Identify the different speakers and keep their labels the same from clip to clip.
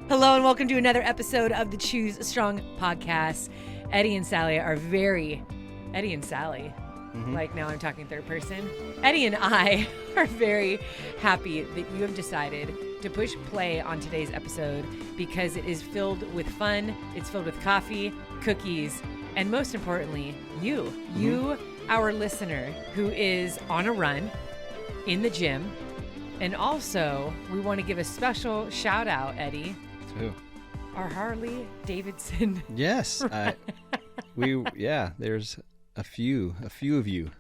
Speaker 1: Hello and welcome to another episode of the Choose Strong podcast. Eddie and Sally, like now I'm talking third person. Eddie and I are very happy that you have decided to push play on today's episode because it is filled with fun, it's filled with coffee, cookies, and most importantly, you, our listener who is on a run in the gym. And also, we want to give a special shout out, Eddie.
Speaker 2: Who?
Speaker 1: Our Harley Davidson.
Speaker 2: Yes. There's a few of you.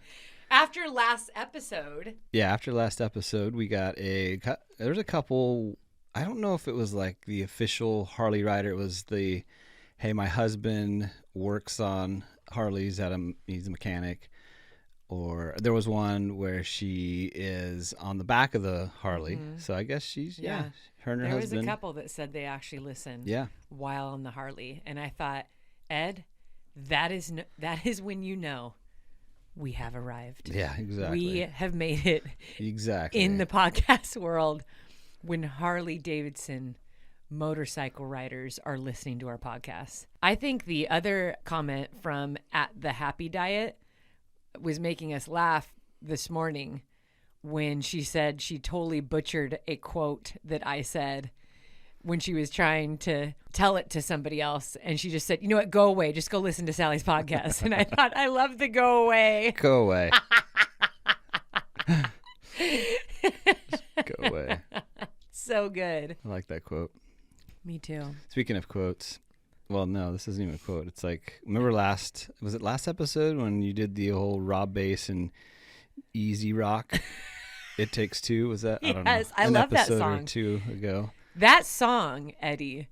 Speaker 1: After last episode.
Speaker 2: Yeah, after last episode, we got there's a couple, I don't know if it was like the official Harley rider. It was hey, my husband works on Harleys he's a mechanic. Or there was one where she is on the back of the Harley. Mm-hmm. So I guess she's, her and her
Speaker 1: there
Speaker 2: husband.
Speaker 1: There was a couple that said they actually listened while on the Harley. And I thought, Ed, that is when you know we have arrived.
Speaker 2: Yeah, exactly.
Speaker 1: We have made it in the podcast world when Harley Davidson motorcycle riders are listening to our podcast. I think the other comment from @TheHappyDiet was making us laugh this morning when she said she totally butchered a quote that I said when she was trying to tell it to somebody else. And she just said, you know what, go away. Just go listen to Sally's podcast. And I thought, I love the go away.
Speaker 2: Go away. Go away.
Speaker 1: So good.
Speaker 2: I like that quote.
Speaker 1: Me too.
Speaker 2: Speaking of quotes, well, no, this isn't even a quote. It's like, remember last episode when you did the whole Rob Bass and Easy Rock? It Takes Two? Was that?
Speaker 1: Yes,
Speaker 2: I don't know.
Speaker 1: I love that song.
Speaker 2: An episode or two ago.
Speaker 1: That song, Eddie,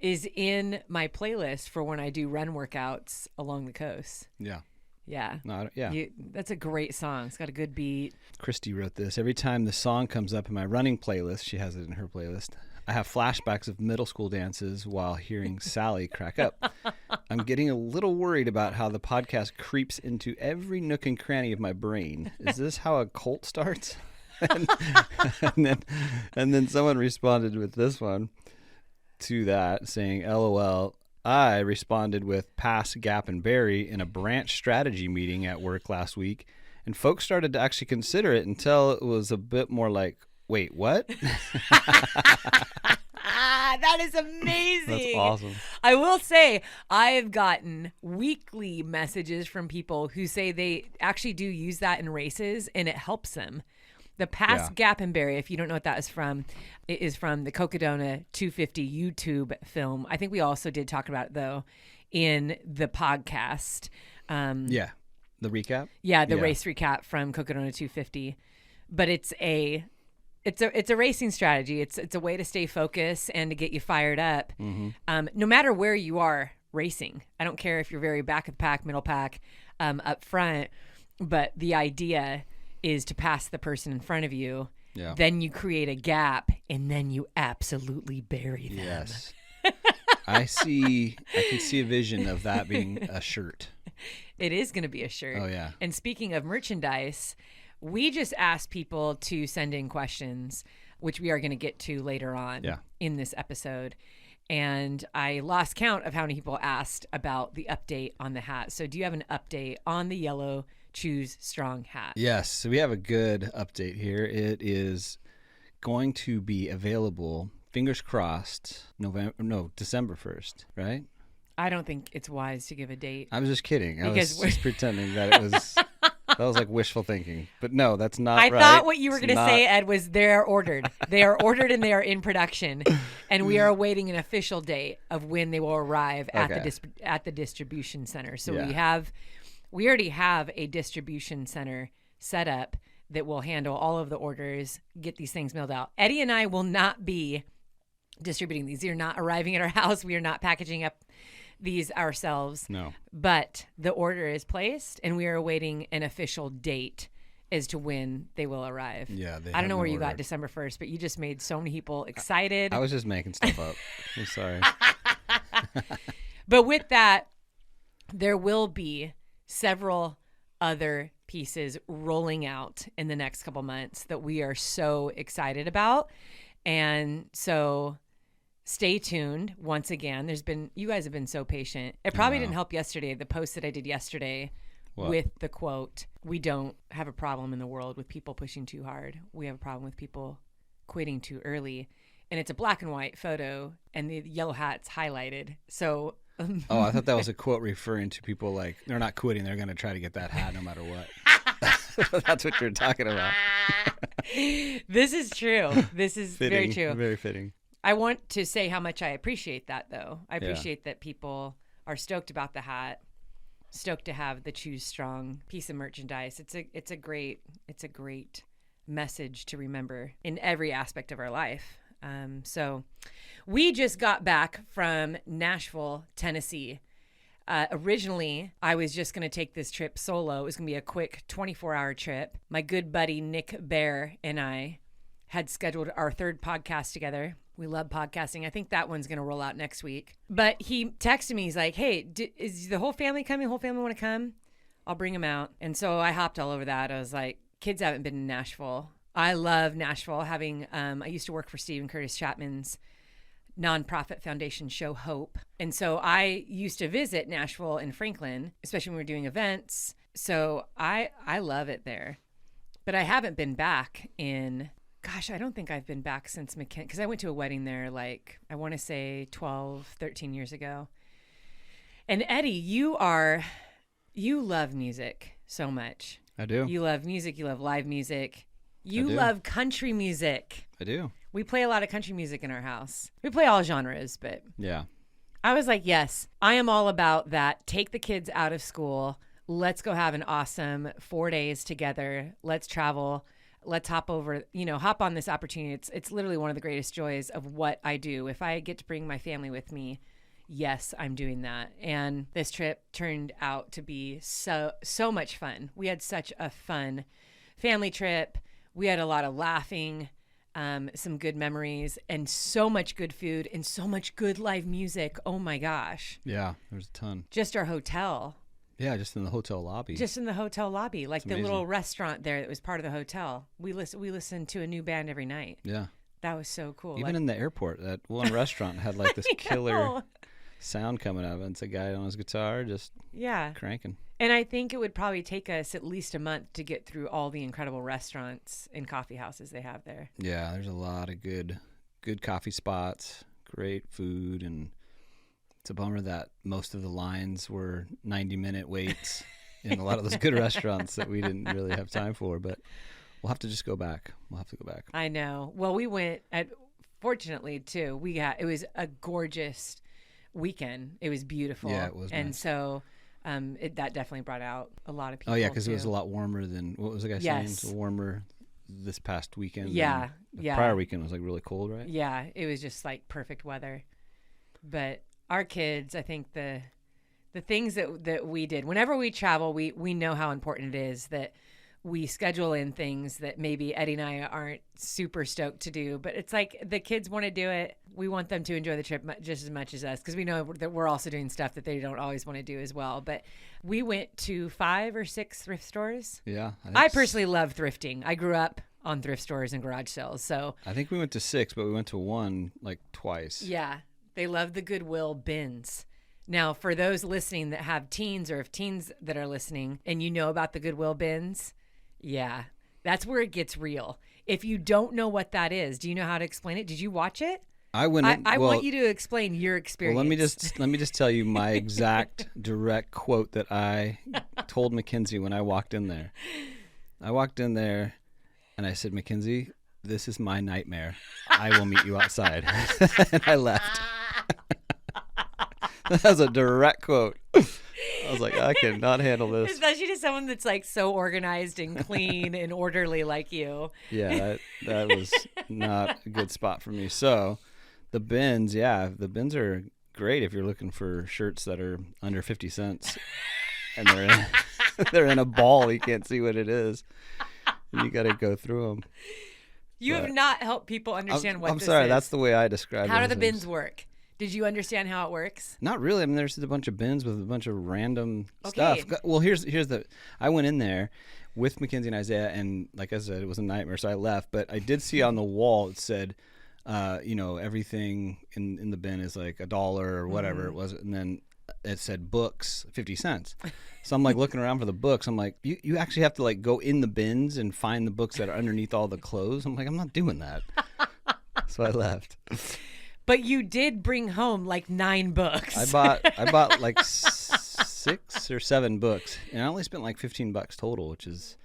Speaker 1: is in my playlist for when I do run workouts along the coast.
Speaker 2: Yeah.
Speaker 1: Yeah.
Speaker 2: No, yeah.
Speaker 1: That's a great song. It's got a good beat.
Speaker 2: Christy wrote this. Every time the song comes up in my running playlist, she has it in her playlist, I have flashbacks of middle school dances while hearing Sally crack up. I'm getting a little worried about how the podcast creeps into every nook and cranny of my brain. Is this how a cult starts? and then someone responded with this one to that, saying, LOL. I responded with pass, gap, and bury in a branch strategy meeting at work last week, and folks started to actually consider it until it was a bit more like, wait, what?
Speaker 1: That is amazing.
Speaker 2: That's awesome.
Speaker 1: I will say I've gotten weekly messages from people who say they actually do use that in races and it helps them. The pass, gap, and bury, if you don't know what that is from, it is from the Cocodona 250 YouTube film. I think we also did talk about it, though, in the podcast.
Speaker 2: The recap?
Speaker 1: Yeah, the race recap from Cocodona 250. But it's a racing strategy. It's a way to stay focused and to get you fired up. Mm-hmm. No matter where you are racing. I don't care if you're very back of the pack, middle pack, up front, but the idea is to pass the person in front of you. Yeah. Then you create a gap and then you absolutely bury them.
Speaker 2: Yes. I can see a vision of that being a shirt.
Speaker 1: It is going to be a shirt.
Speaker 2: Oh, yeah.
Speaker 1: And speaking of merchandise, we just asked people to send in questions, which we are going to get to later on in this episode. And I lost count of how many people asked about the update on the hat. So do you have an update on the yellow Choose Strong hat?
Speaker 2: Yes. So we have a good update here. It is going to be available, fingers crossed, December 1st, right?
Speaker 1: I don't think it's wise to give a date.
Speaker 2: I was just kidding. I was just pretending that it was... That was like wishful thinking. But no, that's not right.
Speaker 1: I thought what you were going to say, Ed, was they're ordered. They are ordered and they are in production. And we are awaiting an official date of when they will arrive at the distribution center. So we already have a distribution center set up that will handle all of the orders, get these things mailed out. Eddie and I will not be distributing these. These are not arriving at our house. We are not packaging up these ourselves.
Speaker 2: No.
Speaker 1: But the order is placed and we are awaiting an official date as to when they will arrive.
Speaker 2: Yeah,
Speaker 1: I don't know where you got December 1st, but you just made so many people excited.
Speaker 2: I was just making stuff up. I'm sorry.
Speaker 1: But with that, there will be several other pieces rolling out in the next couple months that we are so excited about. And so stay tuned once again. You guys have been so patient. It probably didn't help yesterday, the post that I did yesterday with the quote, we don't have a problem in the world with people pushing too hard. We have a problem with people quitting too early. And it's a black and white photo and the yellow hat's highlighted. So
Speaker 2: oh, I thought that was a quote referring to people like they're not quitting. They're going to try to get that hat no matter what. That's what you're talking about.
Speaker 1: This is true. This is
Speaker 2: fitting,
Speaker 1: very true.
Speaker 2: Very fitting.
Speaker 1: I want to say how much I appreciate that, though. I appreciate that people are stoked about the hat, stoked to have the Choose Strong piece of merchandise. It's a great message to remember in every aspect of our life. So we just got back from Nashville, Tennessee. Originally, I was just going to take this trip solo. It was going to be a quick 24-hour trip. My good buddy Nick Bear and I had scheduled our third podcast together. We love podcasting. I think that one's going to roll out next week. But he texted me. He's like, hey, is the whole family coming? Whole family want to come? I'll bring them out. And so I hopped all over that. I was like, kids haven't been in Nashville. I love Nashville. I used to work for Stephen Curtis Chapman's nonprofit foundation show Hope. And so I used to visit Nashville and Franklin, especially when we were doing events. So I love it there. But I haven't been back I don't think I've been back since because I went to a wedding there, like, I want to say 12, 13 years ago. And Eddie, you love music so much.
Speaker 2: I do.
Speaker 1: You love music. You love live music. You love country music.
Speaker 2: I do.
Speaker 1: We play a lot of country music in our house. We play all genres, but
Speaker 2: yeah.
Speaker 1: I was like, yes, I am all about that. Take the kids out of school. Let's go have an awesome 4 days together. Let's travel. Let's hop on this opportunity. It's literally one of the greatest joys of what I do. If I get to bring my family with me, yes, I'm doing that. And this trip turned out to be so much fun. We had such a fun family trip. We had a lot of laughing, some good memories, and so much good food and so much good live music. Oh my gosh.
Speaker 2: Yeah, there's a ton.
Speaker 1: Just our hotel.
Speaker 2: Yeah, just in the hotel lobby.
Speaker 1: Just in the hotel lobby, like the little restaurant there that was part of the hotel. We listened to a new band every night.
Speaker 2: Yeah.
Speaker 1: That was so cool.
Speaker 2: Even in the airport, that one restaurant had like this killer sound coming out of it. It's a guy on his guitar just cranking.
Speaker 1: And I think it would probably take us at least a month to get through all the incredible restaurants and coffee houses they have there.
Speaker 2: Yeah, there's a lot of good coffee spots, great food, and it's a bummer that most of the lines were 90-minute waits in a lot of those good restaurants that we didn't really have time for, but we'll have to just go back. I know. Well, we went fortunately too. It was a gorgeous weekend. It was beautiful. Yeah, it was.
Speaker 1: And
Speaker 2: nice.
Speaker 1: So that definitely brought out a lot of people.
Speaker 2: Oh yeah, because it was a lot warmer than what was the guy saying? It was warmer this past weekend.
Speaker 1: Yeah,
Speaker 2: the prior weekend was like really cold, right?
Speaker 1: Yeah, it was just like perfect weather. But our kids, I think the things that we did whenever we travel, we know how important it is that we schedule in things that maybe Eddie and I aren't super stoked to do, but it's like the kids want to do it. We want them to enjoy the trip just as much as us, because we know that we're also doing stuff that they don't always want to do as well. But we went to 5 or 6 thrift stores.
Speaker 2: Yeah.
Speaker 1: I personally love thrifting. I grew up on thrift stores and garage sales. So
Speaker 2: I think we went to 6, but we went to 1 like twice.
Speaker 1: Yeah. They love the Goodwill bins. Now, for those listening that have teens, or if teens that are listening and you know about the Goodwill bins, yeah, that's where it gets real. If you don't know what that is, do you know how to explain it? Did you watch it?
Speaker 2: I went.
Speaker 1: I want you to explain your experience.
Speaker 2: Well, let me just tell you my exact direct quote that I told Mackenzie when I walked in there. I walked in there and I said, Mackenzie, this is my nightmare. I will meet you outside. And I left. That was a direct quote. I was like, I cannot handle this.
Speaker 1: Especially to someone that's like so organized and clean and orderly like you.
Speaker 2: Yeah, that was not a good spot for me. So the bins are great if you're looking for shirts that are under 50 cents and they're in a ball. You can't see what it is. You got to go through them.
Speaker 1: You have not helped people understand what this is.
Speaker 2: I'm sorry, that's the way I describe it.
Speaker 1: How do the bins work? Did you understand how it works?
Speaker 2: Not really. I mean, there's a bunch of bins with a bunch of random stuff. Well, I went in there with Mackenzie and Isaiah, and like I said, it was a nightmare, so I left. But I did see on the wall, it said, everything in the bin is like $1 or whatever it was. And then it said books, 50 cents. So I'm like looking around for the books. I'm like, you actually have to like go in the bins and find the books that are underneath all the clothes. I'm like, I'm not doing that. So I left.
Speaker 1: But you did bring home like 9 books.
Speaker 2: I bought like 6 or 7 books, and I only spent like $15 total, which is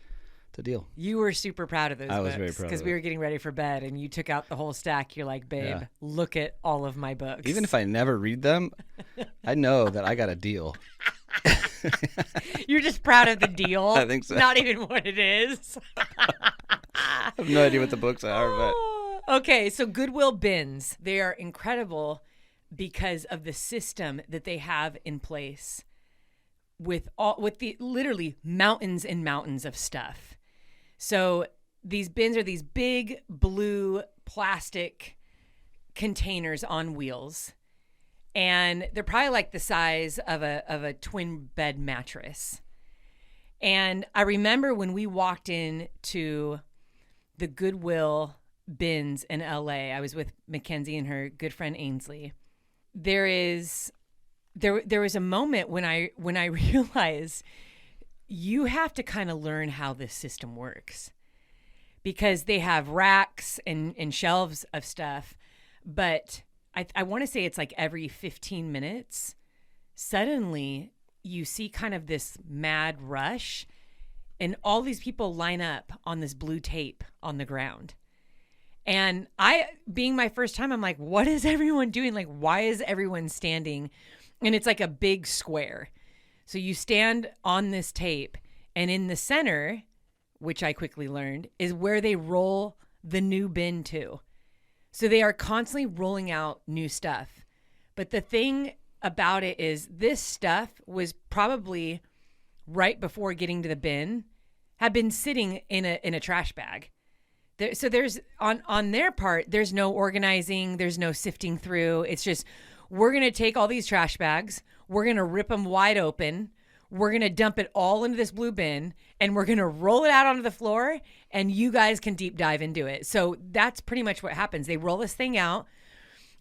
Speaker 2: a deal.
Speaker 1: You were super proud of those books.
Speaker 2: I was very proud
Speaker 1: because we were getting ready for bed, and you took out the whole stack. You're like, babe, look at all of my books.
Speaker 2: Even if I never read them, I know that I got a deal.
Speaker 1: You're just proud of the deal.
Speaker 2: I think so.
Speaker 1: Not even what it is.
Speaker 2: I have no idea what the books are, but...
Speaker 1: Okay, so Goodwill bins, they are incredible because of the system that they have in place with the literally mountains and mountains of stuff. So these bins are these big blue plastic containers on wheels, and they're probably like the size of a twin bed mattress. And I remember when we walked into the Goodwill bins in LA, I was with Mackenzie and her good friend Ainsley. There was a moment when I realized you have to kind of learn how this system works, because they have racks and shelves of stuff, but I want to say it's like every 15 minutes, suddenly you see kind of this mad rush, and all these people line up on this blue tape on the ground. And being my first time, I'm like, what is everyone doing? Like, why is everyone standing? And it's like a big square. So you stand on this tape, and in the center, which I quickly learned, is where they roll the new bin to. So they are constantly rolling out new stuff. But the thing about it is this stuff was probably right before getting to the bin, had been sitting in a trash bag. So there's on their part, there's no organizing, there's no sifting through. It's just, we're going to take all these trash bags, we're going to rip them wide open, we're going to dump it all into this blue bin, and we're going to roll it out onto the floor, and you guys can deep dive into it. So that's pretty much what happens. They roll this thing out,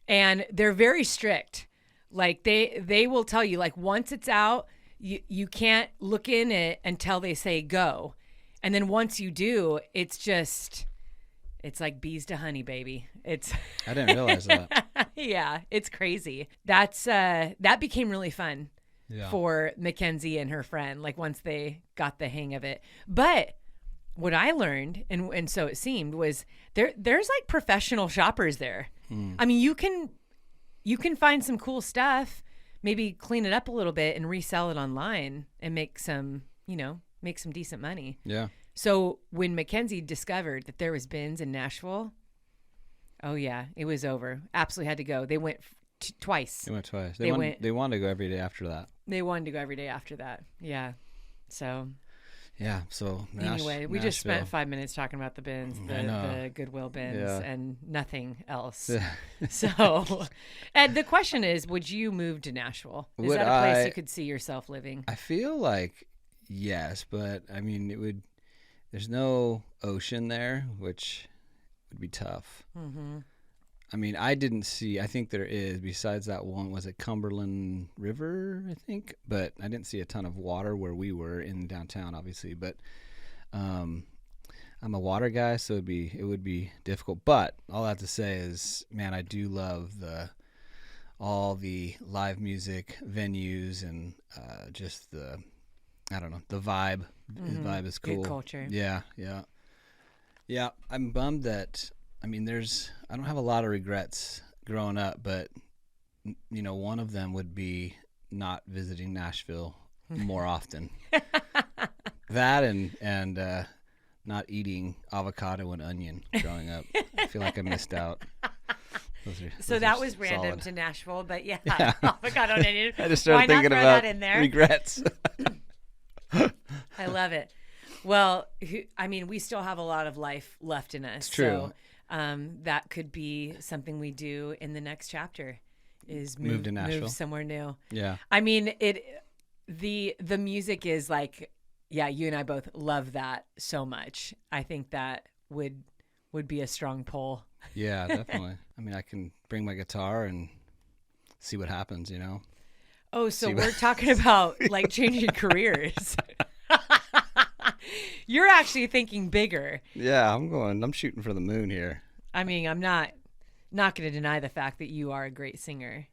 Speaker 1: and they're very strict. Like they will tell you, like, once it's out, you can't look in it until they say go. And then once you do, it's like bees to honey, baby. I
Speaker 2: didn't realize that.
Speaker 1: Yeah, it's crazy. That became really fun for Mackenzie and her friend, like once they got the hang of it. But what I learned, and so it seemed, was there's like professional shoppers there. I mean, you can find some cool stuff, maybe clean it up a little bit and resell it online and make some decent money. Yeah. So when Mackenzie discovered that there was bins in Nashville, oh yeah, it was over. Absolutely had to go. They went twice.
Speaker 2: They went twice. They wanted to go every day after that.
Speaker 1: They wanted to go every day after that. Yeah. So.
Speaker 2: Yeah. So
Speaker 1: anyway, we just spent 5 minutes talking about the bins, the Goodwill bins, and nothing else. So, Ed, the question is, would you move to Nashville? Is that a place you could see yourself living?
Speaker 2: I feel like yes, but I mean, there's no ocean there, which would be tough. Mm-hmm. I mean, I think there is, besides that one, was it Cumberland River, I think? But I didn't see a ton of water where we were in downtown, obviously. But I'm a water guy, so it would be difficult. But all I have to say is, man, I do love all the live music venues and just the vibe. Mm-hmm. The vibe is cool.
Speaker 1: Good culture.
Speaker 2: Yeah. I'm bummed that, I mean, I don't have a lot of regrets growing up, but one of them would be not visiting Nashville more often. That and not eating avocado and onion growing up. I feel like I missed out.
Speaker 1: So that was random
Speaker 2: solid.
Speaker 1: To Nashville, but yeah. Avocado and onion.
Speaker 2: I just started thinking about regrets.
Speaker 1: I love it. Well, I mean, we still have a lot of life left in us.
Speaker 2: It's true.
Speaker 1: So that could be something we do in the next chapter is
Speaker 2: move to Nashville.
Speaker 1: Move somewhere new.
Speaker 2: Yeah.
Speaker 1: I mean, the music is like, yeah, you and I both love that so much. I think that would would be a strong pull.
Speaker 2: Yeah, definitely. I mean, I can bring my guitar and see what happens,
Speaker 1: Oh, so we're talking about like changing careers. You're actually thinking bigger.
Speaker 2: Yeah, I'm shooting for the moon here.
Speaker 1: I mean, I'm not going to deny the fact that you are a great singer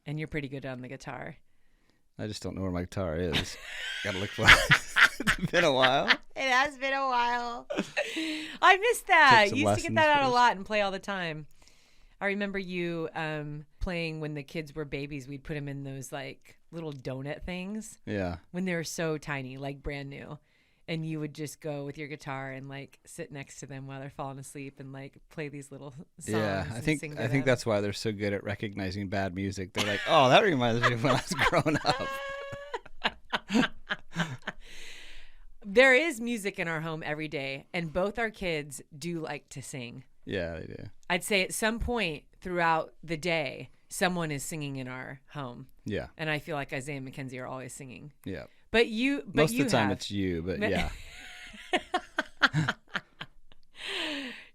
Speaker 1: and you're pretty good on the guitar.
Speaker 2: I just don't know where my guitar is. Gotta look for it. It's been a while.
Speaker 1: It has been a while. I missed that. You used to get that out a lot and play all the time. I remember you playing when the kids were babies. We'd put them in those like little donut things.
Speaker 2: Yeah.
Speaker 1: When they were so tiny, like brand new. And you would just go with your guitar and like sit next to them while they're falling asleep and like play these little songs.
Speaker 2: Yeah, I think that's why they're so good at recognizing bad music. They're like, oh, that reminds me of when I was growing up.
Speaker 1: There is music in our home every day, and both our kids do like to sing.
Speaker 2: Yeah, they do.
Speaker 1: I'd say at some point throughout the day, someone is singing in our home.
Speaker 2: Yeah.
Speaker 1: And I feel like Isaiah and Mackenzie are always singing.
Speaker 2: Yeah.
Speaker 1: But
Speaker 2: most of the time it's you, but yeah.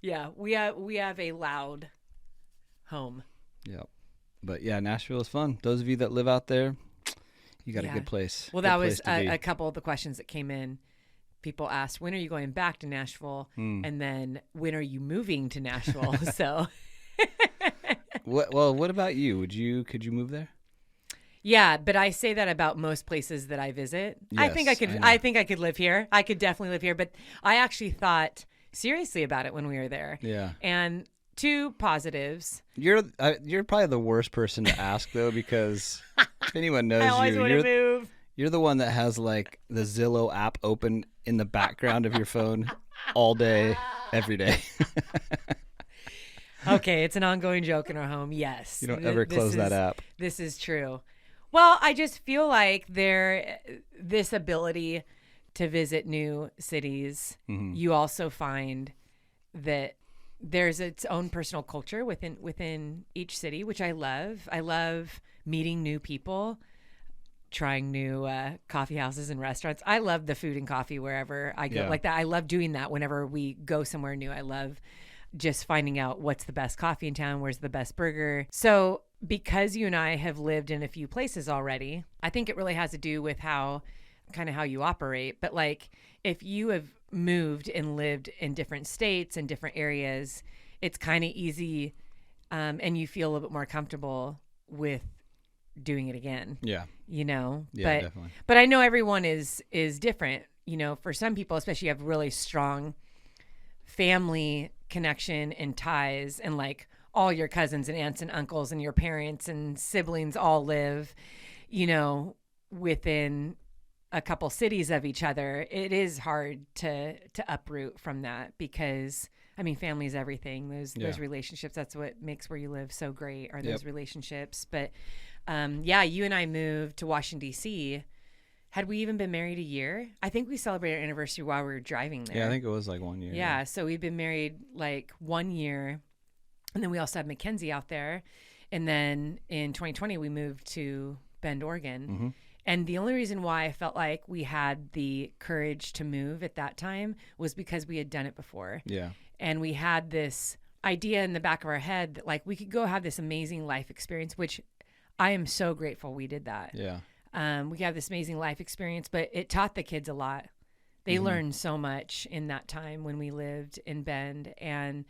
Speaker 1: Yeah, we have a loud home.
Speaker 2: Yep. But yeah, Nashville is fun. Those of you that live out there, you got a good place.
Speaker 1: Well, that was a couple of the questions that came in. People asked, when are you going back to Nashville? And then when are you moving to Nashville? So
Speaker 2: what about you? Could you move there?
Speaker 1: Yeah, but I say that about most places that I visit.
Speaker 2: Yes,
Speaker 1: I think I could live here. I could definitely live here, but I actually thought seriously about it when we were there.
Speaker 2: Yeah.
Speaker 1: And two positives.
Speaker 2: You're probably the worst person to ask though, because if anyone knows
Speaker 1: I always want to move.
Speaker 2: You're the one that has like the Zillow app open in the background of your phone all day, every day.
Speaker 1: Okay, it's an ongoing joke in our home. Yes.
Speaker 2: You don't ever close that app.
Speaker 1: This is true. Well, I just feel like this ability to visit new cities, you also find that there's its own personal culture within each city, which I love. I love meeting new people, trying new coffee houses and restaurants. I love the food and coffee wherever I go like that. I love doing that whenever we go somewhere new. I love just finding out what's the best coffee in town, where's the best burger. So because you and I have lived in a few places already, I think it really has to do with how you operate. But like if you have moved and lived in different states and different areas, it's kind of easy and you feel a little bit more comfortable with doing it again.
Speaker 2: Yeah.
Speaker 1: Yeah,
Speaker 2: definitely.
Speaker 1: But I know everyone is different. For some people, especially you have really strong family connection and ties, and like all your cousins and aunts and uncles and your parents and siblings all live, within a couple cities of each other. It is hard to uproot from that because family is everything. Those relationships, that's what makes where you live so great, are those relationships. But you and I moved to Washington, D.C. Had we even been married a year? I think we celebrated our anniversary while we were driving there.
Speaker 2: Yeah, I think it was like 1 year.
Speaker 1: Yeah, so we've been married like 1 year. And then we also had Mackenzie out there. And then in 2020, we moved to Bend, Oregon. And the only reason why I felt like we had the courage to move at that time was because we had done it before. Yeah. And we had this idea in the back of our head that like we could go have this amazing life experience, which I am so grateful we did that. Yeah. We have this amazing life experience, but it taught the kids a lot. They learned so much in that time when we lived in Bend, and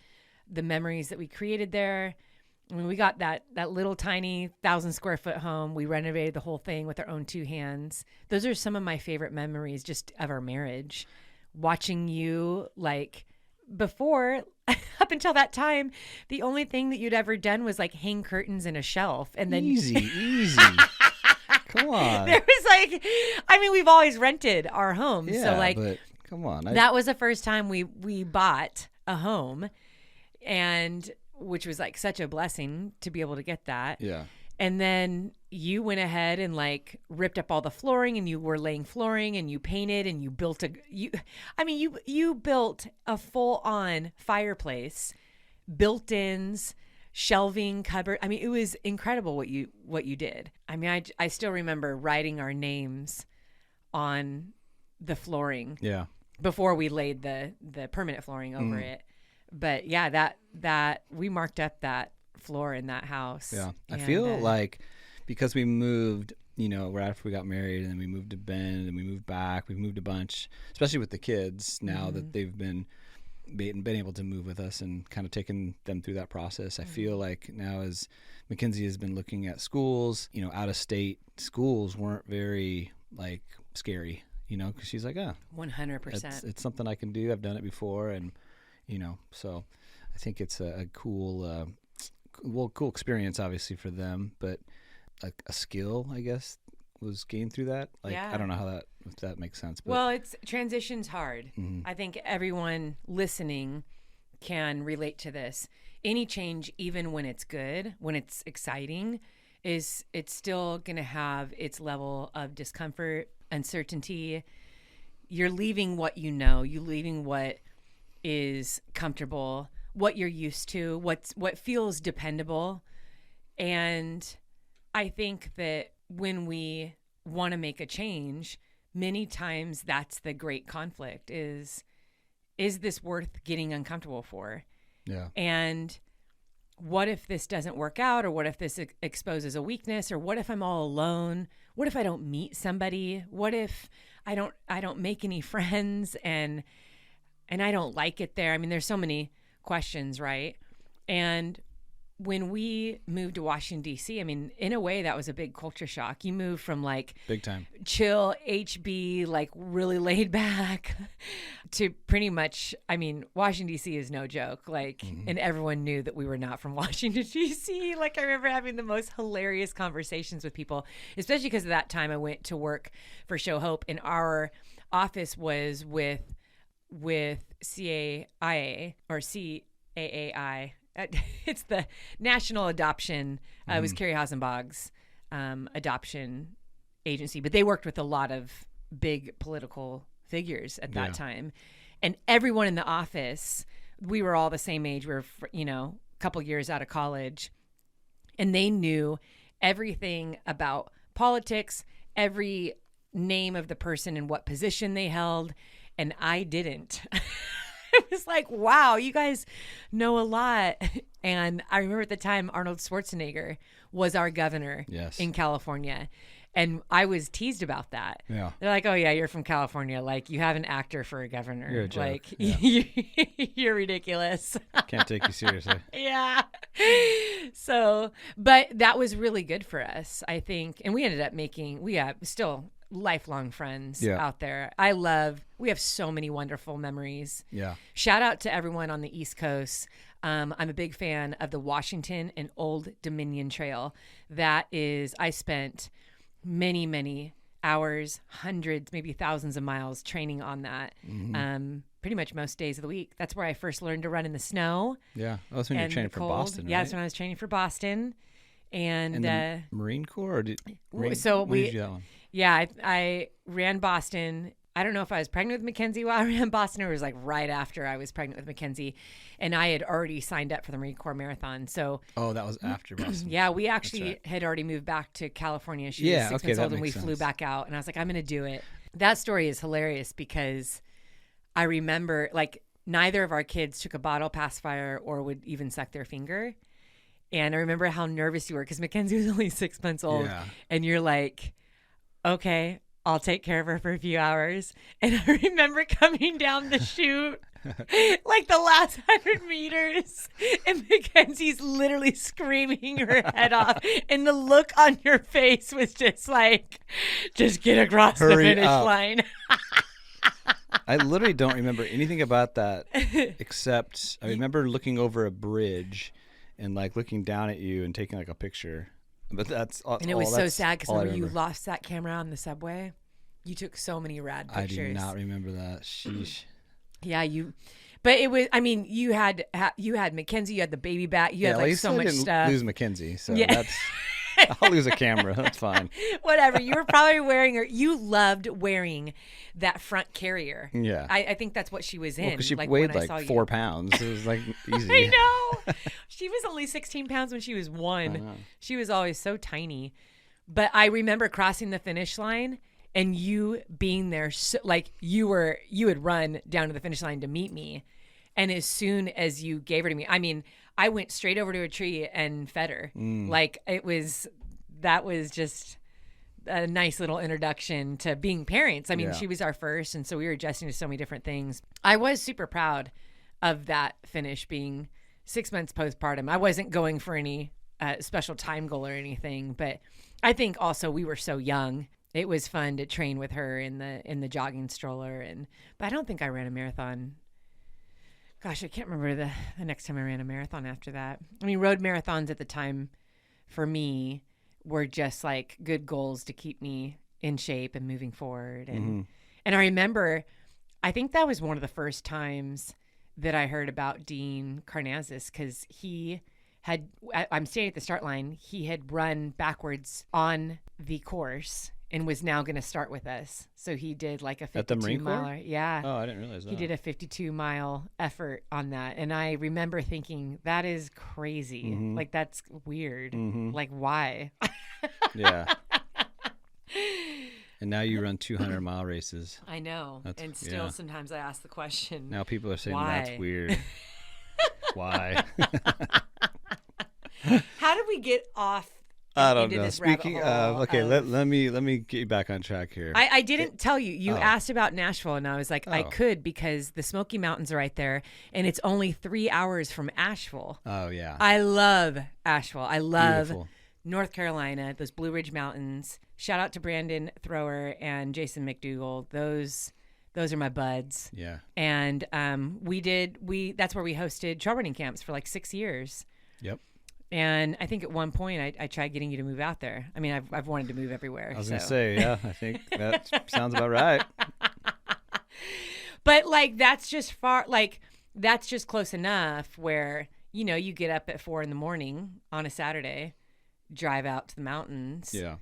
Speaker 1: the memories that we created there. When we got that little tiny 1,000 square foot home, we renovated the whole thing with our own two hands. Those are some of my favorite memories just of our marriage. Watching you, like, before, up until that time, the only thing that you'd ever done was like hang curtains in a shelf. And then
Speaker 2: easy. Come on.
Speaker 1: There was like, we've always rented our homes.
Speaker 2: Yeah,
Speaker 1: so like,
Speaker 2: but come on.
Speaker 1: That was the first time we bought a home, and which was like such a blessing to be able to get that. Yeah. And then you went ahead and like ripped up all the flooring, and you were laying flooring, and you painted, and you built you built a full on fireplace, built-ins, shelving, cupboard. It was incredible what you did. I still remember writing our names on the flooring. Yeah. Before we laid the permanent flooring over it. But yeah, that we marked up that floor in that house.
Speaker 2: Yeah. I feel like because we moved, right after we got married, and then we moved to Bend and we moved back, we've moved a bunch, especially with the kids now that they've been able to move with us and kind of taken them through that process. I feel like now, as Mackenzie has been looking at schools, out of state schools weren't very like scary, because she's like,
Speaker 1: 100%.
Speaker 2: It's something I can do. I've done it before. And, so I think it's a cool, cool experience, obviously, for them, but a skill, I guess, was gained through that. Like, I don't know if that makes sense. But.
Speaker 1: Well, transition's hard. I think everyone listening can relate to this. Any change, even when it's good, when it's exciting, it's still going to have its level of discomfort, uncertainty. You're leaving what you know. You're leaving what is comfortable, what you're used to, what feels dependable. And I think that when we want to make a change, many times that's the great conflict is this worth getting uncomfortable for?
Speaker 2: Yeah.
Speaker 1: And what if this doesn't work out, or what if this exposes a weakness, or what if I'm all alone? What if I don't meet somebody? What if I don't make any friends and I don't like it there? I mean, there's so many questions, right? And when we moved to Washington, D.C., I mean, in a way, that was a big culture shock. You moved from like
Speaker 2: big time
Speaker 1: chill HB, like really laid back, to pretty much, I mean, Washington, D.C. is no joke. Like, and everyone knew that we were not from Washington, D.C. Like, I remember having the most hilarious conversations with people, especially because at that time I went to work for Show Hope, and our office was with CAIA or CAAI. It's the National Adoption. It was Carrie Hasenbach's adoption agency, but they worked with a lot of big political figures at that time. And everyone in the office, we were all the same age. We were, a couple years out of college, and they knew everything about politics, every name of the person and what position they held, and I didn't. It was like, wow, you guys know a lot. And I remember at the time, Arnold Schwarzenegger was our governor in California. And I was teased about that. Yeah. They're like, oh, yeah, you're from California. Like, you have an actor for a governor.
Speaker 2: You're a joke.
Speaker 1: Like, you're ridiculous.
Speaker 2: Can't take you seriously.
Speaker 1: Yeah. So, but that was really good for us, I think. And we ended up we have still lifelong friends out there. We have so many wonderful memories. Yeah. Shout out to everyone on the East Coast. I'm a big fan of the Washington and Old Dominion Trail. I spent many, many hours, hundreds, maybe thousands of miles training on that. Pretty much most days of the week. That's where I first learned to run in the snow. Yeah. Oh, that's when you're training for Boston, right? Yeah, that's when I was training for Boston. And
Speaker 2: the Marine Corps, or did you do that one?
Speaker 1: Yeah, I ran Boston. I don't know if I was pregnant with Mackenzie while I ran Boston, or it was like right after I was pregnant with Mackenzie, and I had already signed up for the Marine Corps Marathon. So
Speaker 2: that was after Boston.
Speaker 1: Yeah, we actually had already moved back to California. She was 6 months old, and we flew back out. And I was like, I'm going to do it. That story is hilarious because I remember like neither of our kids took a bottle pacifier or would even suck their finger. And I remember how nervous you were because Mackenzie was only 6 months old, and you're like, okay, I'll take care of her for a few hours. And I remember coming down the chute, like the last 100 meters, and Mackenzie's literally screaming her head off. And the look on your face was just like, just get across the finish line.
Speaker 2: I literally don't remember anything about that except I remember looking over a bridge and like looking down at you and taking like a picture. But that's all.
Speaker 1: And it was so sad because when you lost that camera on the subway, you took so many rad pictures.
Speaker 2: I do not remember that. Sheesh.
Speaker 1: Yeah, but it was. I mean, you had Mackenzie, you had the baby bat, you had like so much stuff.
Speaker 2: Lose Mackenzie, so that's. I'll lose a camera. That's fine.
Speaker 1: Whatever. You were probably you loved wearing that front carrier. Yeah. I think that's what she was in.
Speaker 2: Because she weighed like 4 pounds. It was like easy.
Speaker 1: I know. She was only 16 pounds when she was 1. She was always so tiny. But I remember crossing the finish line and you being there, like you had run down to the finish line to meet me. And as soon as you gave her to me, I mean, I went straight over to a tree and fed her. Like that was just a nice little introduction to being parents. I mean, she was our first, and so we were adjusting to so many different things. I was super proud of that finish being 6 months postpartum. I wasn't going for any special time goal or anything, but I think also we were so young. It was fun to train with her in the jogging stroller, but I don't think I ran a marathon. Gosh, I can't remember the next time I ran a marathon after that. I mean, road marathons at the time for me were just like good goals to keep me in shape and moving forward. And I remember, I think that was one of the first times that I heard about Dean Karnazes, because I'm standing at the start line. He had run backwards on the course and was now going to start with us. So he did like a 52-miler. Yeah.
Speaker 2: Oh, I didn't realize that.
Speaker 1: He did a 52-mile effort on that. And I remember thinking, that is crazy. Like, that's weird. Like, why?
Speaker 2: Yeah. And now you run 200-mile races.
Speaker 1: I know. And still sometimes I ask the question.
Speaker 2: Now people are saying,
Speaker 1: why?
Speaker 2: That's weird. Why?
Speaker 1: How did we get off?
Speaker 2: I don't know. Speaking of, okay, let me get you back on track here.
Speaker 1: I didn't tell you. You asked about Nashville, and I was like, I could, because the Smoky Mountains are right there, and it's only 3 hours from Asheville.
Speaker 2: Oh, yeah.
Speaker 1: I love Asheville. I love
Speaker 2: Beautiful.
Speaker 1: North Carolina, those Blue Ridge Mountains. Shout out to Brandon Thrower and Jason McDougall. Those are my buds.
Speaker 2: Yeah.
Speaker 1: And that's where we hosted trail running camps for like 6 years.
Speaker 2: Yep.
Speaker 1: And I think at one point I tried getting you to move out there. I mean, I've wanted to move everywhere.
Speaker 2: I was going to say, yeah, I think that sounds about right.
Speaker 1: But like, that's just close enough where, you get up at 4 a.m. on a Saturday, drive out to the mountains.
Speaker 2: Yeah.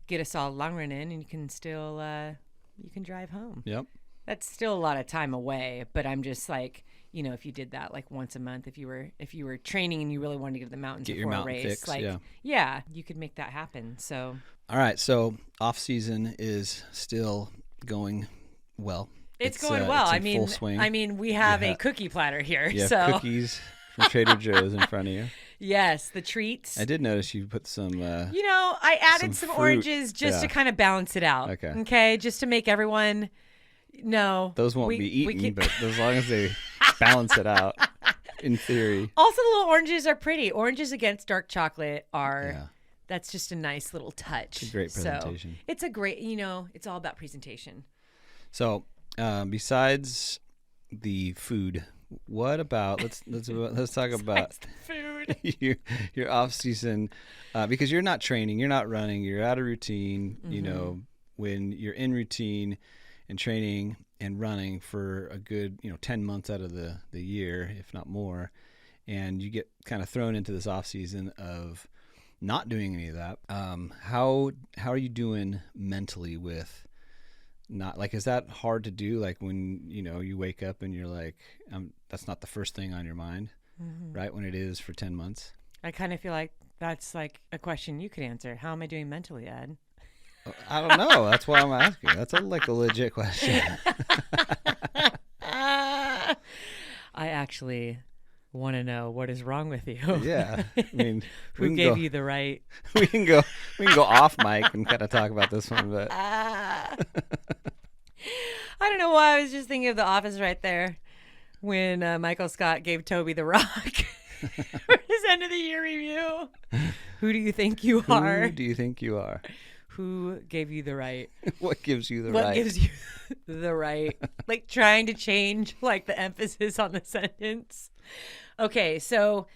Speaker 1: Get a solid long run in, and you can still, you can drive home.
Speaker 2: Yep.
Speaker 1: That's still a lot of time away, but I'm just like, if you did that like once a month, if you were training and you really wanted to get to the mountains before a race,
Speaker 2: fix,
Speaker 1: like, you could make that happen. So,
Speaker 2: all right. So off season is still going well.
Speaker 1: It's going well.
Speaker 2: It's in full swing.
Speaker 1: I mean, we have a cookie platter here.
Speaker 2: Yeah,
Speaker 1: so
Speaker 2: cookies from Trader Joe's in front of you.
Speaker 1: Yes, the treats.
Speaker 2: I did notice you put some.
Speaker 1: I added some oranges just to kind of balance it out. Okay, just to make everyone know.
Speaker 2: Those won't be eaten, but as long as they balance it out, in theory.
Speaker 1: Also, the little oranges are pretty. Oranges against dark chocolate are. Yeah. That's just a nice little touch.
Speaker 2: It's a great presentation.
Speaker 1: So it's a great. It's all about presentation.
Speaker 2: So, besides the food, what about let's talk about
Speaker 1: food.
Speaker 2: your off season, because you're not training, you're not running, you're out of routine. When you're in routine and training and running for a good 10 months out of the year, if not more, and you get kind of thrown into this off season of not doing any of that, how are you doing mentally with not, like, is that hard to do? Like when, you wake up and you're like, that's not the first thing on your mind, right? When it is for 10 months. I
Speaker 1: kind of feel like that's like a question you could answer. How am I doing mentally, Ed?
Speaker 2: I don't know. That's why I'm asking. That's a legit question.
Speaker 1: I actually want to know what is wrong with you.
Speaker 2: Yeah. I mean,
Speaker 1: who gave you the right?
Speaker 2: We can go off mic and kind of talk about this one, but
Speaker 1: I don't know why. I was just thinking of The Office right there when Michael Scott gave Toby the rock for his end of the year review. Who do you think you are?
Speaker 2: Who do you think you are?
Speaker 1: Who gave you the right?
Speaker 2: What gives you the right?
Speaker 1: What gives you the right? Like trying to change like the emphasis on the sentence. Okay, so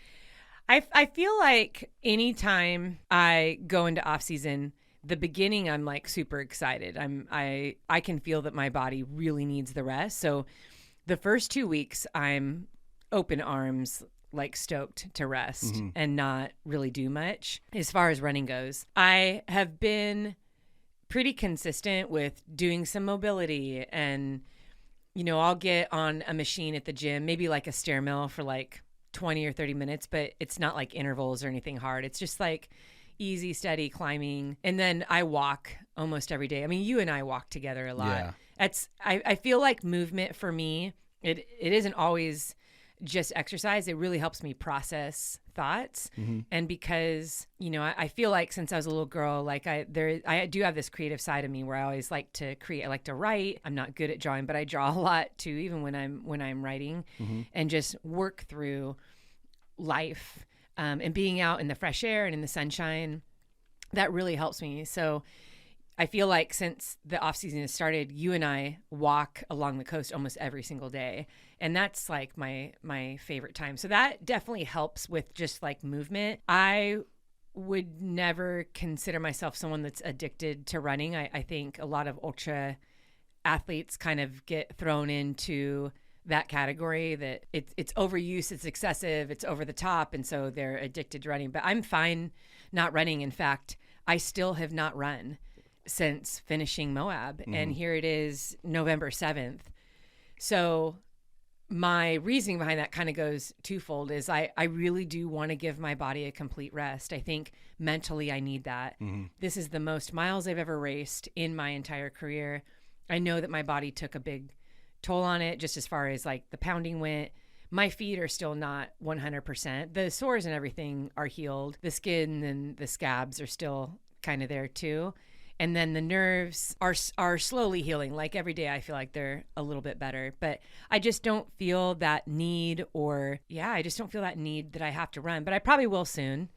Speaker 1: I feel like anytime I go into off season, the beginning I'm like super excited. I can feel that my body really needs the rest. So the first 2 weeks I'm open arms, like stoked to rest and not really do much as far as running goes. I have been pretty consistent with doing some mobility, and I'll get on a machine at the gym, maybe like a stair mill for like 20 or 30 minutes, but it's not like intervals or anything hard. It's just like easy, steady climbing. And then I walk almost every day. I mean, you and I walk together a lot.
Speaker 2: Yeah.
Speaker 1: I feel like movement for me it isn't always just exercise. It really helps me process thoughts. And because, I feel like since I was a little girl, like I do have this creative side of me where I always like to create. I like to write. I'm not good at drawing, but I draw a lot too, even when I'm writing, and just work through life, and being out in the fresh air and in the sunshine. That really helps me. So I feel like since the off season has started, you and I walk along the coast almost every single day. And that's like my favorite time. So that definitely helps with just like movement. I would never consider myself someone that's addicted to running. I think a lot of ultra athletes kind of get thrown into that category, that it's overuse, it's excessive, it's over the top. And so they're addicted to running. But I'm fine not running. In fact, I still have not run since finishing Moab. And here it is November 7th. So my reasoning behind that kind of goes twofold. Is I really do want to give my body a complete rest. I think mentally I need that. This is the most miles I've ever raced in my entire career. I know that my body took a big toll on it, just as far as like the pounding went. My feet are still not 100%. The sores and everything are healed. The skin and the scabs are still kind of there too. And then the nerves are slowly healing. Like every day I feel like they're a little bit better. But I just don't feel that need I just don't feel that need that I have to run. But I probably will soon.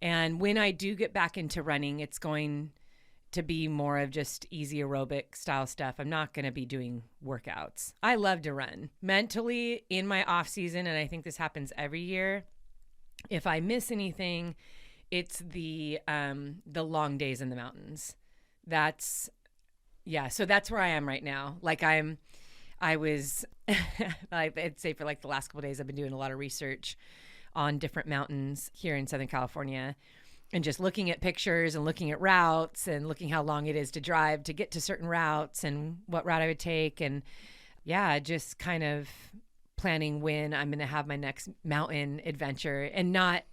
Speaker 1: And when I do get back into running, it's going to be more of just easy aerobic style stuff. I'm not going to be doing workouts. I love to run. Mentally in my off season, and I think this happens every year, if I miss anything, it's the long days in the mountains. So that's where I am right now. Like I'd say for like the last couple of days, I've been doing a lot of research on different mountains here in Southern California, and just looking at pictures and looking at routes and looking how long it is to drive to get to certain routes and what route I would take. And just kind of planning when I'm going to have my next mountain adventure, and not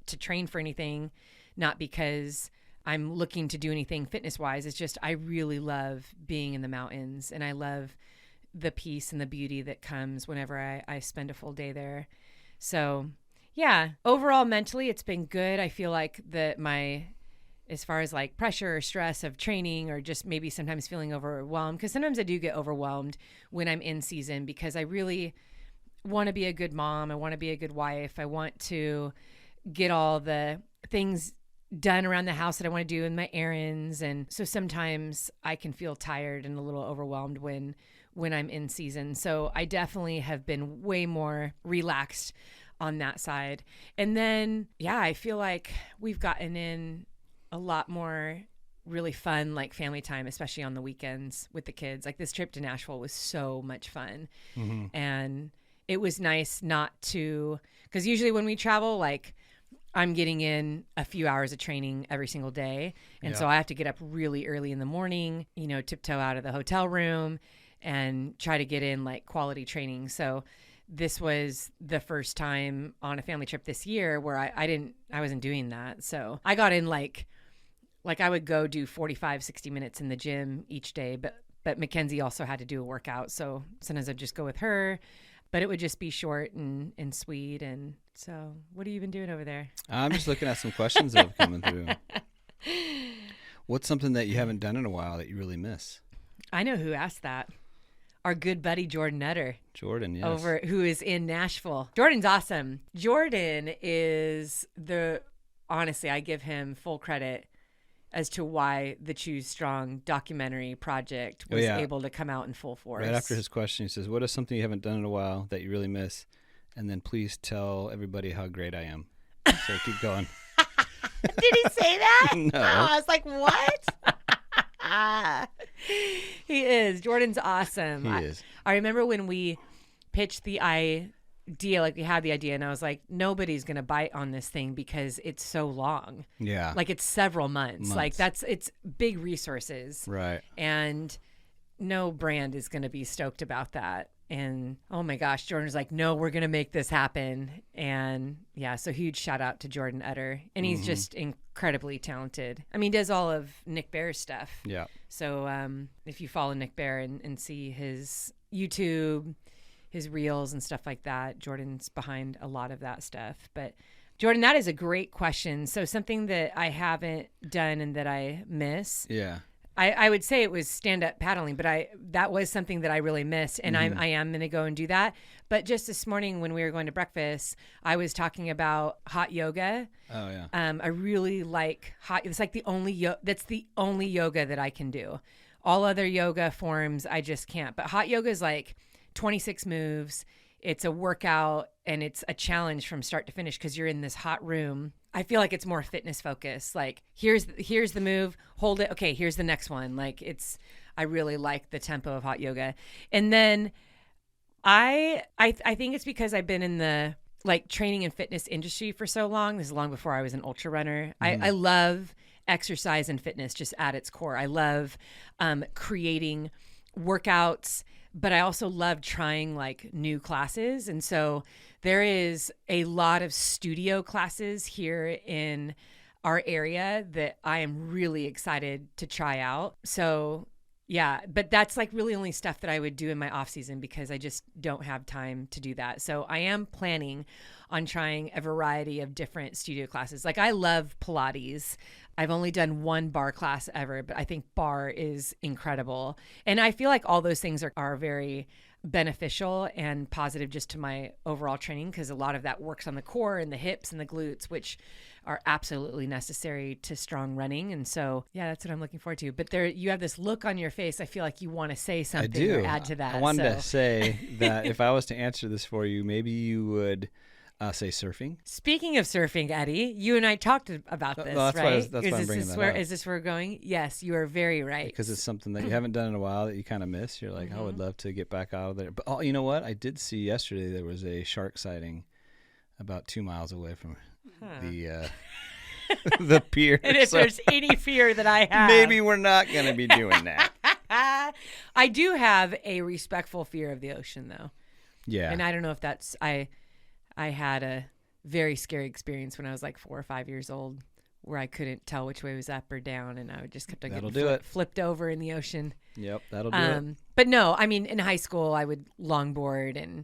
Speaker 1: to train for anything, not because I'm looking to do anything fitness wise. It's just, I really love being in the mountains, and I love the peace and the beauty that comes whenever I spend a full day there. So overall mentally, it's been good. I feel like as far as like pressure or stress of training, or just maybe sometimes feeling overwhelmed, because sometimes I do get overwhelmed when I'm in season, because I really want to be a good mom. I want to be a good wife. I want to get all the things done around the house that I want to do in my errands. And so sometimes I can feel tired and a little overwhelmed when I'm in season. So I definitely have been way more relaxed on that side. And then, I feel like we've gotten in a lot more really fun, like family time, especially on the weekends with the kids. Like this trip to Nashville was so much fun. And it was nice because usually when we travel, like I'm getting in a few hours of training every single day. And so I have to get up really early in the morning, tiptoe out of the hotel room and try to get in like quality training. So this was the first time on a family trip this year where I wasn't doing that. So I got in like I would go do 45, 60 minutes in the gym each day, but Mackenzie also had to do a workout. So sometimes I'd just go with her, but it would just be short and sweet. And so what are you been doing over there?
Speaker 2: I'm just looking at some questions that have come through. What's something that you haven't done in a while that you really miss?
Speaker 1: I know who asked that. Our good buddy, Jordan Nutter.
Speaker 2: Jordan, yes.
Speaker 1: Who is in Nashville. Jordan's awesome. Jordan is honestly, I give him full credit as to why the Choose Strong documentary project was able to come out in full force.
Speaker 2: Right after his question, he says, what is something you haven't done in a while that you really miss? And then please tell everybody how great I am. So keep going.
Speaker 1: Did he say that?
Speaker 2: No.
Speaker 1: Oh, I was like, what? He is. Jordan's awesome.
Speaker 2: He is.
Speaker 1: I remember when we pitched the idea, like we had the idea, and I was like, nobody's going to bite on this thing because it's so long.
Speaker 2: Yeah.
Speaker 1: Like it's several months. Like it's big resources.
Speaker 2: Right.
Speaker 1: And no brand is going to be stoked about that. And oh my gosh, Jordan was like, no, we're going to make this happen. And so huge shout out to Jordan Utter. And he's just incredibly talented. I mean, he does all of Nick Bear's stuff.
Speaker 2: Yeah.
Speaker 1: So if you follow Nick Bear and see his YouTube, his reels and stuff like that. Jordan's behind a lot of that stuff. But Jordan, that is a great question. So something that I haven't done and that I miss.
Speaker 2: Yeah.
Speaker 1: I would say it was stand-up paddling, but that was something that I really missed, and I am going to go and do that. But just this morning when we were going to breakfast, I was talking about hot yoga.
Speaker 2: Oh yeah.
Speaker 1: I really like hot. It's like that's the only yoga that I can do. All other yoga forms I just can't. But hot yoga is like 26 moves. It's a workout and it's a challenge from start to finish because you're in this hot room. I feel like it's more fitness focused. Like here's the move, hold it. Okay, here's the next one. Like I really like the tempo of hot yoga. And then I think it's because I've been in the like training and fitness industry for so long. This is long before I was an ultra runner. I love exercise and fitness just at its core. I love creating workouts, but I also love trying like new classes. And so there is a lot of studio classes here in our area that I am really excited to try out. So yeah, but that's like really only stuff that I would do in my off season because I just don't have time to do that. So I am planning on trying a variety of different studio classes. Like I love Pilates. I've only done one bar class ever, but I think bar is incredible. And I feel like all those things are very beneficial and positive just to my overall training because a lot of that works on the core and the hips and the glutes, which are absolutely necessary to strong running. And so, yeah, that's what I'm looking forward to. But you have this look on your face. I feel like you want to say something or add to that.
Speaker 2: I wanted to say that if I was to answer this for you, maybe you would say surfing.
Speaker 1: Speaking of surfing, Eddie, you and I talked about this,
Speaker 2: that's
Speaker 1: right?
Speaker 2: That's why I'm bringing that up.
Speaker 1: Is this where we're going? Yes, you are very right.
Speaker 2: Because it's something that you haven't done in a while that you kind of miss. You're like, I would love to get back out of there. But you know what? I did see yesterday there was a shark sighting about 2 miles away from the pier.
Speaker 1: And if there's any fear that I have,
Speaker 2: maybe we're not going to be doing that.
Speaker 1: I do have a respectful fear of the ocean, though.
Speaker 2: Yeah.
Speaker 1: And I don't know if that's I had a very scary experience when I was like 4 or 5 years old where I couldn't tell which way was up or down, and I would just kept on getting flipped over in the ocean.
Speaker 2: Yep, that'll do it.
Speaker 1: But no, I mean, in high school, I would longboard, and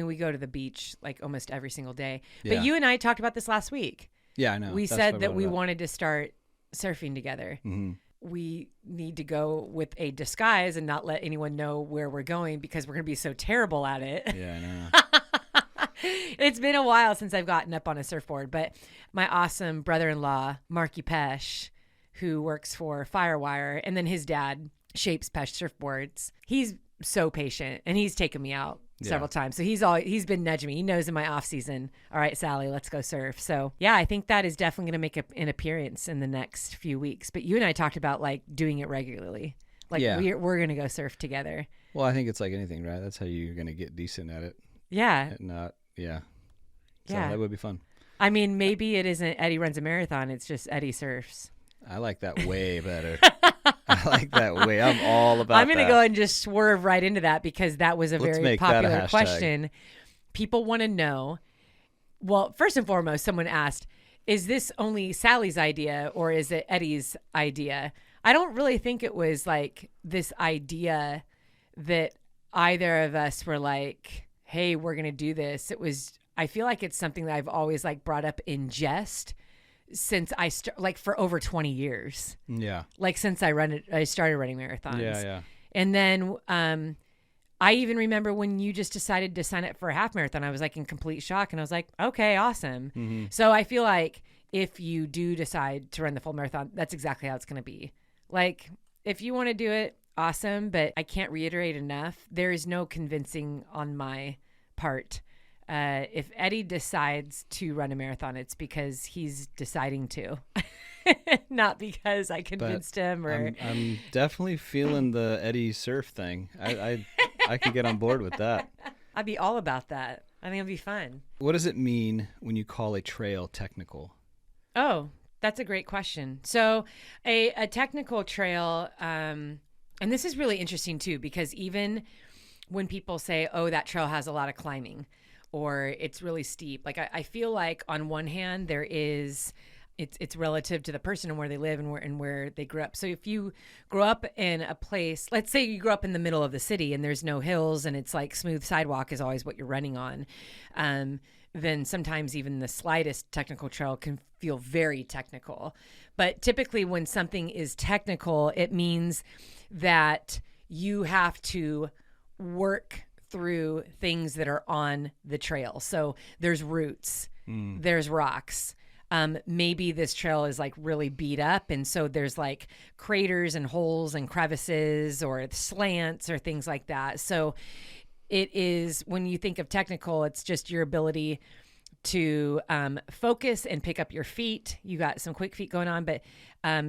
Speaker 1: we go to the beach like almost every single day.
Speaker 2: Yeah.
Speaker 1: But you and I talked about this last week.
Speaker 2: Yeah, I know.
Speaker 1: We said that we wanted to start surfing together.
Speaker 2: Mm-hmm.
Speaker 1: We need to go with a disguise and not let anyone know where we're going because we're going to be so terrible at it.
Speaker 2: Yeah, I know.
Speaker 1: It's been a while since I've gotten up on a surfboard, but my awesome brother-in-law, Marky Pesh, who works for Firewire, and then his dad shapes Pesh surfboards. He's so patient, and he's taken me out several times. So he's been nudging me. He knows in my off season, all right, Sally, let's go surf. So yeah, I think that is definitely going to make an appearance in the next few weeks. But you and I talked about like doing it regularly. Like we're going to go surf together.
Speaker 2: Well, I think it's like anything, right? That's how you're going to get decent at it.
Speaker 1: Yeah.
Speaker 2: Yeah. So that would be fun.
Speaker 1: I mean, maybe it isn't Eddie runs a marathon. It's just Eddie surfs.
Speaker 2: I like that way better. I like that way. I'm all about that.
Speaker 1: I'm going to go and just swerve right into that because that was a very popular question. People want to know. Well, first and foremost, someone asked, is this only Sally's idea or is it Eddie's idea? I don't really think it was like this idea that either of us were like, hey, we're going to do this. I feel like it's something that I've always like brought up in jest since like for over 20 years.
Speaker 2: Yeah.
Speaker 1: Like since I started running marathons.
Speaker 2: Yeah.
Speaker 1: And then I even remember when you just decided to sign up for a half marathon, I was like in complete shock and I was like, okay, awesome. Mm-hmm. So I feel like if you do decide to run the full marathon, that's exactly how it's going to be. Like if you want to do it, awesome. But I can't reiterate enough. There is no convincing on my part. If Eddie decides to run a marathon, it's because he's deciding to, not because I convinced him. Or
Speaker 2: I'm definitely feeling the Eddie surf thing. I could get on board with that.
Speaker 1: I'd be all about that. I think it'd be fun.
Speaker 2: What does it mean when you call a trail technical?
Speaker 1: Oh, that's a great question. So a technical trail, and this is really interesting too, because even when people say, oh, that trail has a lot of climbing or it's really steep, like I feel like on one hand there is it's relative to the person and where they live and where they grew up. So if you grow up in a place, let's say you grew up in the middle of the city and there's no hills and it's like smooth sidewalk is always what you're running on, then sometimes even the slightest technical trail can feel very technical. But typically when something is technical, it means that you have to work through things that are on the trail. So there's roots, there's rocks. Maybe this trail is like really beat up. And so there's like craters and holes and crevices or slants or things like that. So it is, when you think of technical, it's just your ability to focus and pick up your feet. You got some quick feet going on, but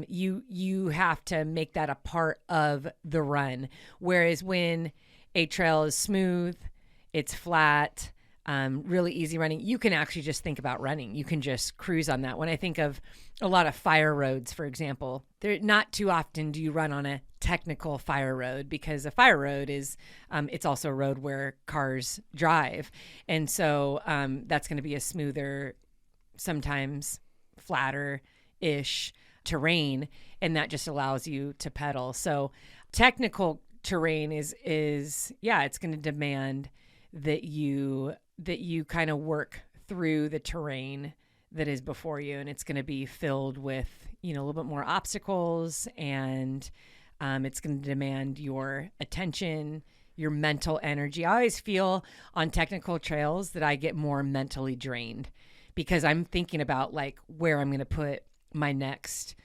Speaker 1: you have to make that a part of the run. Whereas when a trail is smooth, it's flat, really easy running, you can actually just think about running. You can just cruise on that. When I think of a lot of fire roads, for example, not too often do you run on a technical fire road, because a fire road is, it's also a road where cars drive. And so that's going to be a smoother, sometimes flatter-ish terrain, and that just allows you to pedal. So technical terrain is it's going to demand that you kind of work through the terrain that is before you, and it's going to be filled with, a little bit more obstacles, and it's going to demand your attention, your mental energy. I always feel on technical trails that I get more mentally drained because I'm thinking about like where I'm going to put my next,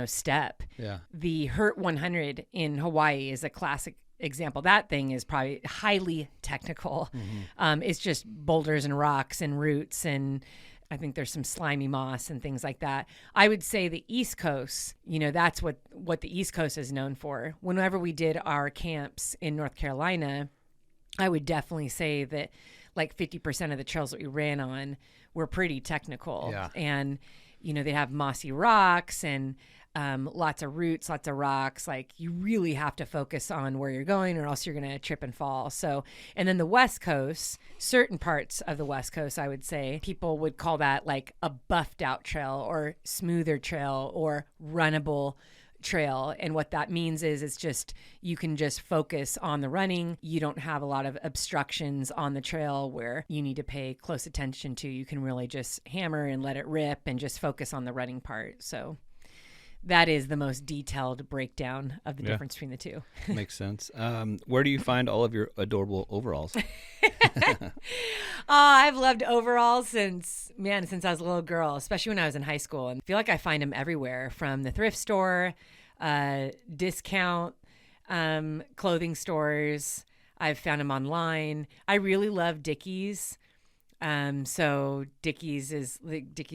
Speaker 1: step.
Speaker 2: Yeah.
Speaker 1: The Hurt 100 in Hawaii is a classic example. That thing is probably highly technical. Mm-hmm. It's just boulders and rocks and roots, and I think there's some slimy moss and things like that. I would say the East Coast, that's what the East Coast is known for. Whenever we did our camps in North Carolina, I would definitely say that like 50% of the trails that we ran on were pretty technical.
Speaker 2: Yeah.
Speaker 1: And, they have mossy rocks and lots of roots, lots of rocks. Like you really have to focus on where you're going or else you're going to trip and fall. So, and then the West Coast, certain parts of the West Coast, I would say people would call that like a buffed out trail or smoother trail or runnable trail. And what that means is it's just, you can just focus on the running. You don't have a lot of obstructions on the trail where you need to pay close attention to. You can really just hammer and let it rip and just focus on the running part. So that is the most detailed breakdown of the difference between the two.
Speaker 2: Makes sense. Where do you find all of your adorable overalls?
Speaker 1: I've loved overalls since I was a little girl, especially when I was in high school. And I feel like I find them everywhere, from the thrift store, discount clothing stores. I've found them online. I really love Dickies. So Dickies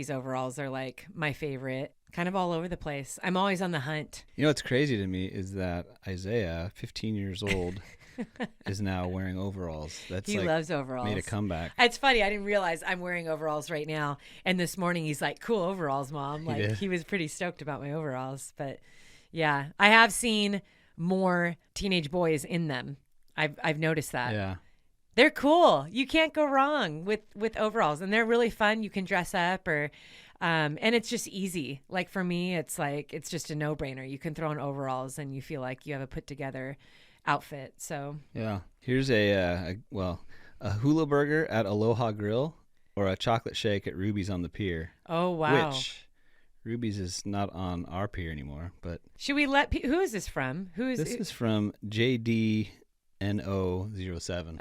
Speaker 1: overalls are like my favorite. Kind of all over the place. I'm always on the hunt.
Speaker 2: What's crazy to me is that Isaiah, 15 years old, is now wearing overalls.
Speaker 1: He loves overalls.
Speaker 2: Made a comeback.
Speaker 1: It's funny. I didn't realize I'm wearing overalls right now. And this morning he's like, "Cool overalls, Mom." Like he was pretty stoked about my overalls. But yeah, I have seen more teenage boys in them. I've noticed that.
Speaker 2: Yeah.
Speaker 1: They're cool. You can't go wrong with overalls, and they're really fun. You can dress up and it's just easy. Like for me, it's just a no-brainer. You can throw on overalls and you feel like you have a put together outfit. So
Speaker 2: yeah, here's a hula burger at Aloha Grill or a chocolate shake at Ruby's on the pier.
Speaker 1: Oh wow!
Speaker 2: Which Ruby's is not on our pier anymore. But
Speaker 1: should we who is this from? This
Speaker 2: is from JDNO07.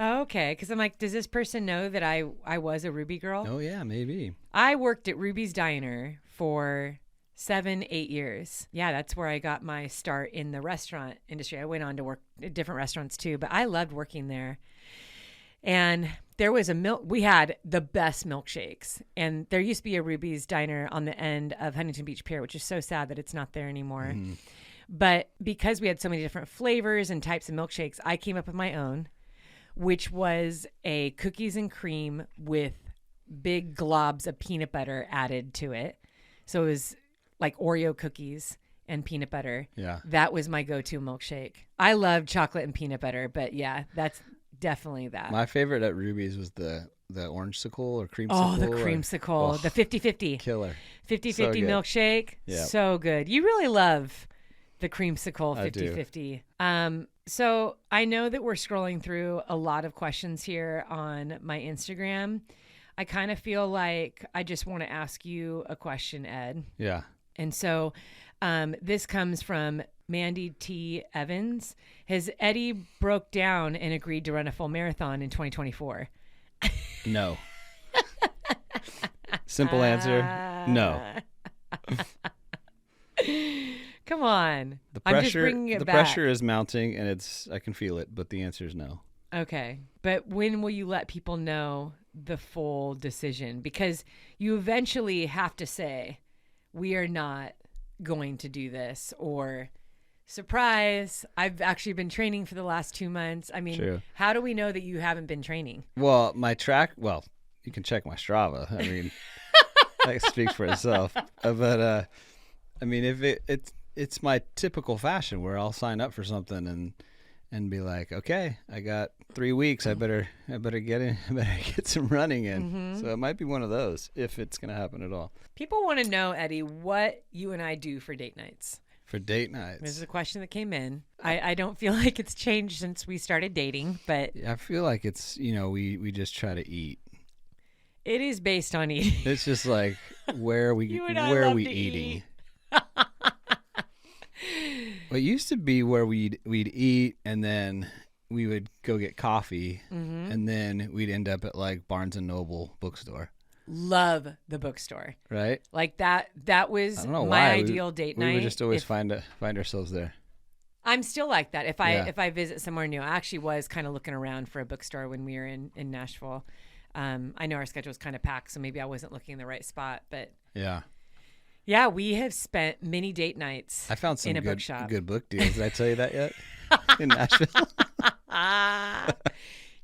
Speaker 1: Oh, okay. Because I'm like, does this person know that I was a Ruby girl?
Speaker 2: Oh, yeah, maybe.
Speaker 1: I worked at Ruby's Diner for 7-8 years. Yeah, that's where I got my start in the restaurant industry. I went on to work at different restaurants too, but I loved working there. And there was we had the best milkshakes. And there used to be a Ruby's Diner on the end of Huntington Beach Pier, which is so sad that it's not there anymore. Mm. But because we had so many different flavors and types of milkshakes, I came up with my own, which was a cookies and cream with big globs of peanut butter added to it. So it was like Oreo cookies and peanut butter.
Speaker 2: Yeah.
Speaker 1: That was my go-to milkshake. I love chocolate and peanut butter, but yeah, that's Definitely that.
Speaker 2: My favorite at Ruby's was the orangesicle or creamsicle.
Speaker 1: Oh, the creamsicle. The 50-50.
Speaker 2: Killer.
Speaker 1: 50-50
Speaker 2: So
Speaker 1: milkshake.
Speaker 2: Yep.
Speaker 1: So good. You really love the creamsicle
Speaker 2: I
Speaker 1: 50-50. So I know that we're scrolling through a lot of questions here on my Instagram. I kind of feel like I just want to ask you a question, Ed.
Speaker 2: Yeah.
Speaker 1: And so this comes from Mandy T. Evans. Has Eddie broke down and agreed to run a full marathon in 2024?
Speaker 2: No. Simple answer, no.
Speaker 1: Come on.
Speaker 2: The
Speaker 1: I'm just bringing it
Speaker 2: the
Speaker 1: back.
Speaker 2: pressure is mounting, and I can feel it, but the answer is no.
Speaker 1: Okay. But when will you let people know the full decision? Because you eventually have to say, we are not going to do this, or surprise, I've actually been training for the last 2 months. I mean,
Speaker 2: True.
Speaker 1: How do we know that you haven't been training?
Speaker 2: Well, you can check my Strava. I mean, that speaks for itself. But I mean, if it's my typical fashion where I'll sign up for something and be like, okay, I got 3 weeks. I better get some running in. Mm-hmm. So it might be one of those if it's going to happen at all.
Speaker 1: People want to know, Eddie, what you and I do for date nights.
Speaker 2: For date nights.
Speaker 1: This is a question that came in. I don't feel like it's changed since we started dating, but
Speaker 2: I feel like it's, we just try to eat.
Speaker 1: It is based on eating.
Speaker 2: It's just like where are we eating? Well, it used to be where we'd eat, and then we would go get coffee, mm-hmm. and then we'd end up at like Barnes and Noble bookstore.
Speaker 1: Love the bookstore.
Speaker 2: Right?
Speaker 1: Like that was my ideal date night.
Speaker 2: We would just always find ourselves there.
Speaker 1: I'm still like that. If I visit somewhere new, I actually was kind of looking around for a bookstore when we were in Nashville. I know our schedule was kind of packed, so maybe I wasn't looking in the right spot, but yeah, we have spent many date nights.
Speaker 2: I found some
Speaker 1: good
Speaker 2: book deals. Did I tell you that yet? In Nashville.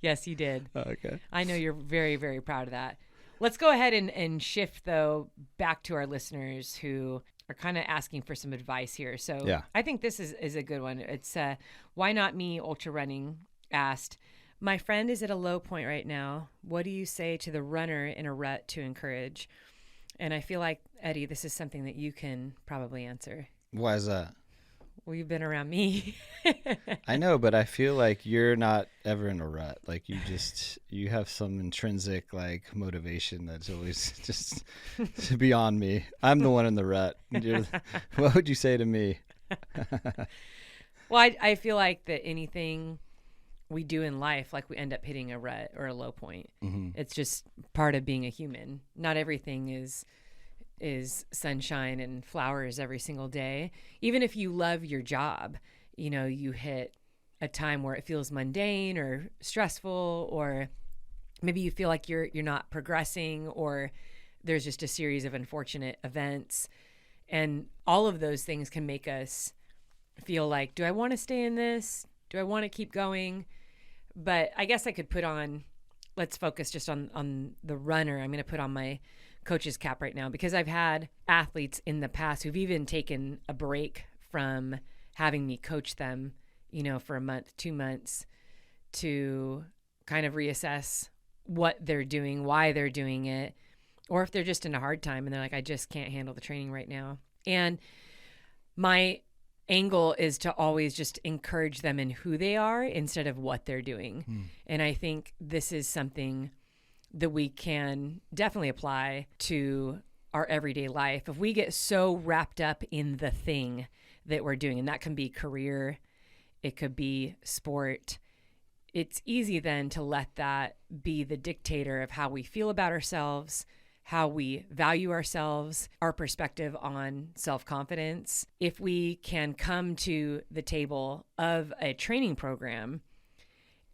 Speaker 1: Yes, you did.
Speaker 2: Oh, okay.
Speaker 1: I know you're very, very proud of that. Let's go ahead and shift, though, back to our listeners who are kind of asking for some advice here. So I think this is a good one. It's Why Not Me Ultra Running asked, my friend is at a low point right now. What do you say to the runner in a rut to encourage? And I feel like, Eddie, this is something that you can probably answer.
Speaker 2: Why is that?
Speaker 1: Well, you've been around me.
Speaker 2: I know, but I feel like you're not ever in a rut. Like you have some intrinsic like motivation that's always just beyond me. I'm the one in the rut. What would you say to me?
Speaker 1: Well, I feel like that anything we do in life, like we end up hitting a rut or a low point. Mm-hmm. It's just part of being a human. Not everything is sunshine and flowers every single day. Even if you love your job, you hit a time where it feels mundane or stressful, or maybe you feel like you're not progressing, or there's just a series of unfortunate events. And all of those things can make us feel like, do I want to stay in this? Do I want to keep going? But I guess I could let's focus just on the runner. I'm going to put on my coach's cap right now, because I've had athletes in the past who've even taken a break from having me coach them, for a month, 2 months, to kind of reassess what they're doing, why they're doing it, or if they're just in a hard time and they're like, I just can't handle the training right now. And my angle is to always just encourage them in who they are instead of what they're doing. And I think this is something that we can definitely apply to our everyday life. If we get so wrapped up in the thing that we're doing, and that can be career, it could be sport, it's easy then to let that be the dictator of how we feel about ourselves, how we value ourselves, our perspective on self-confidence. If we can come to the table of a training program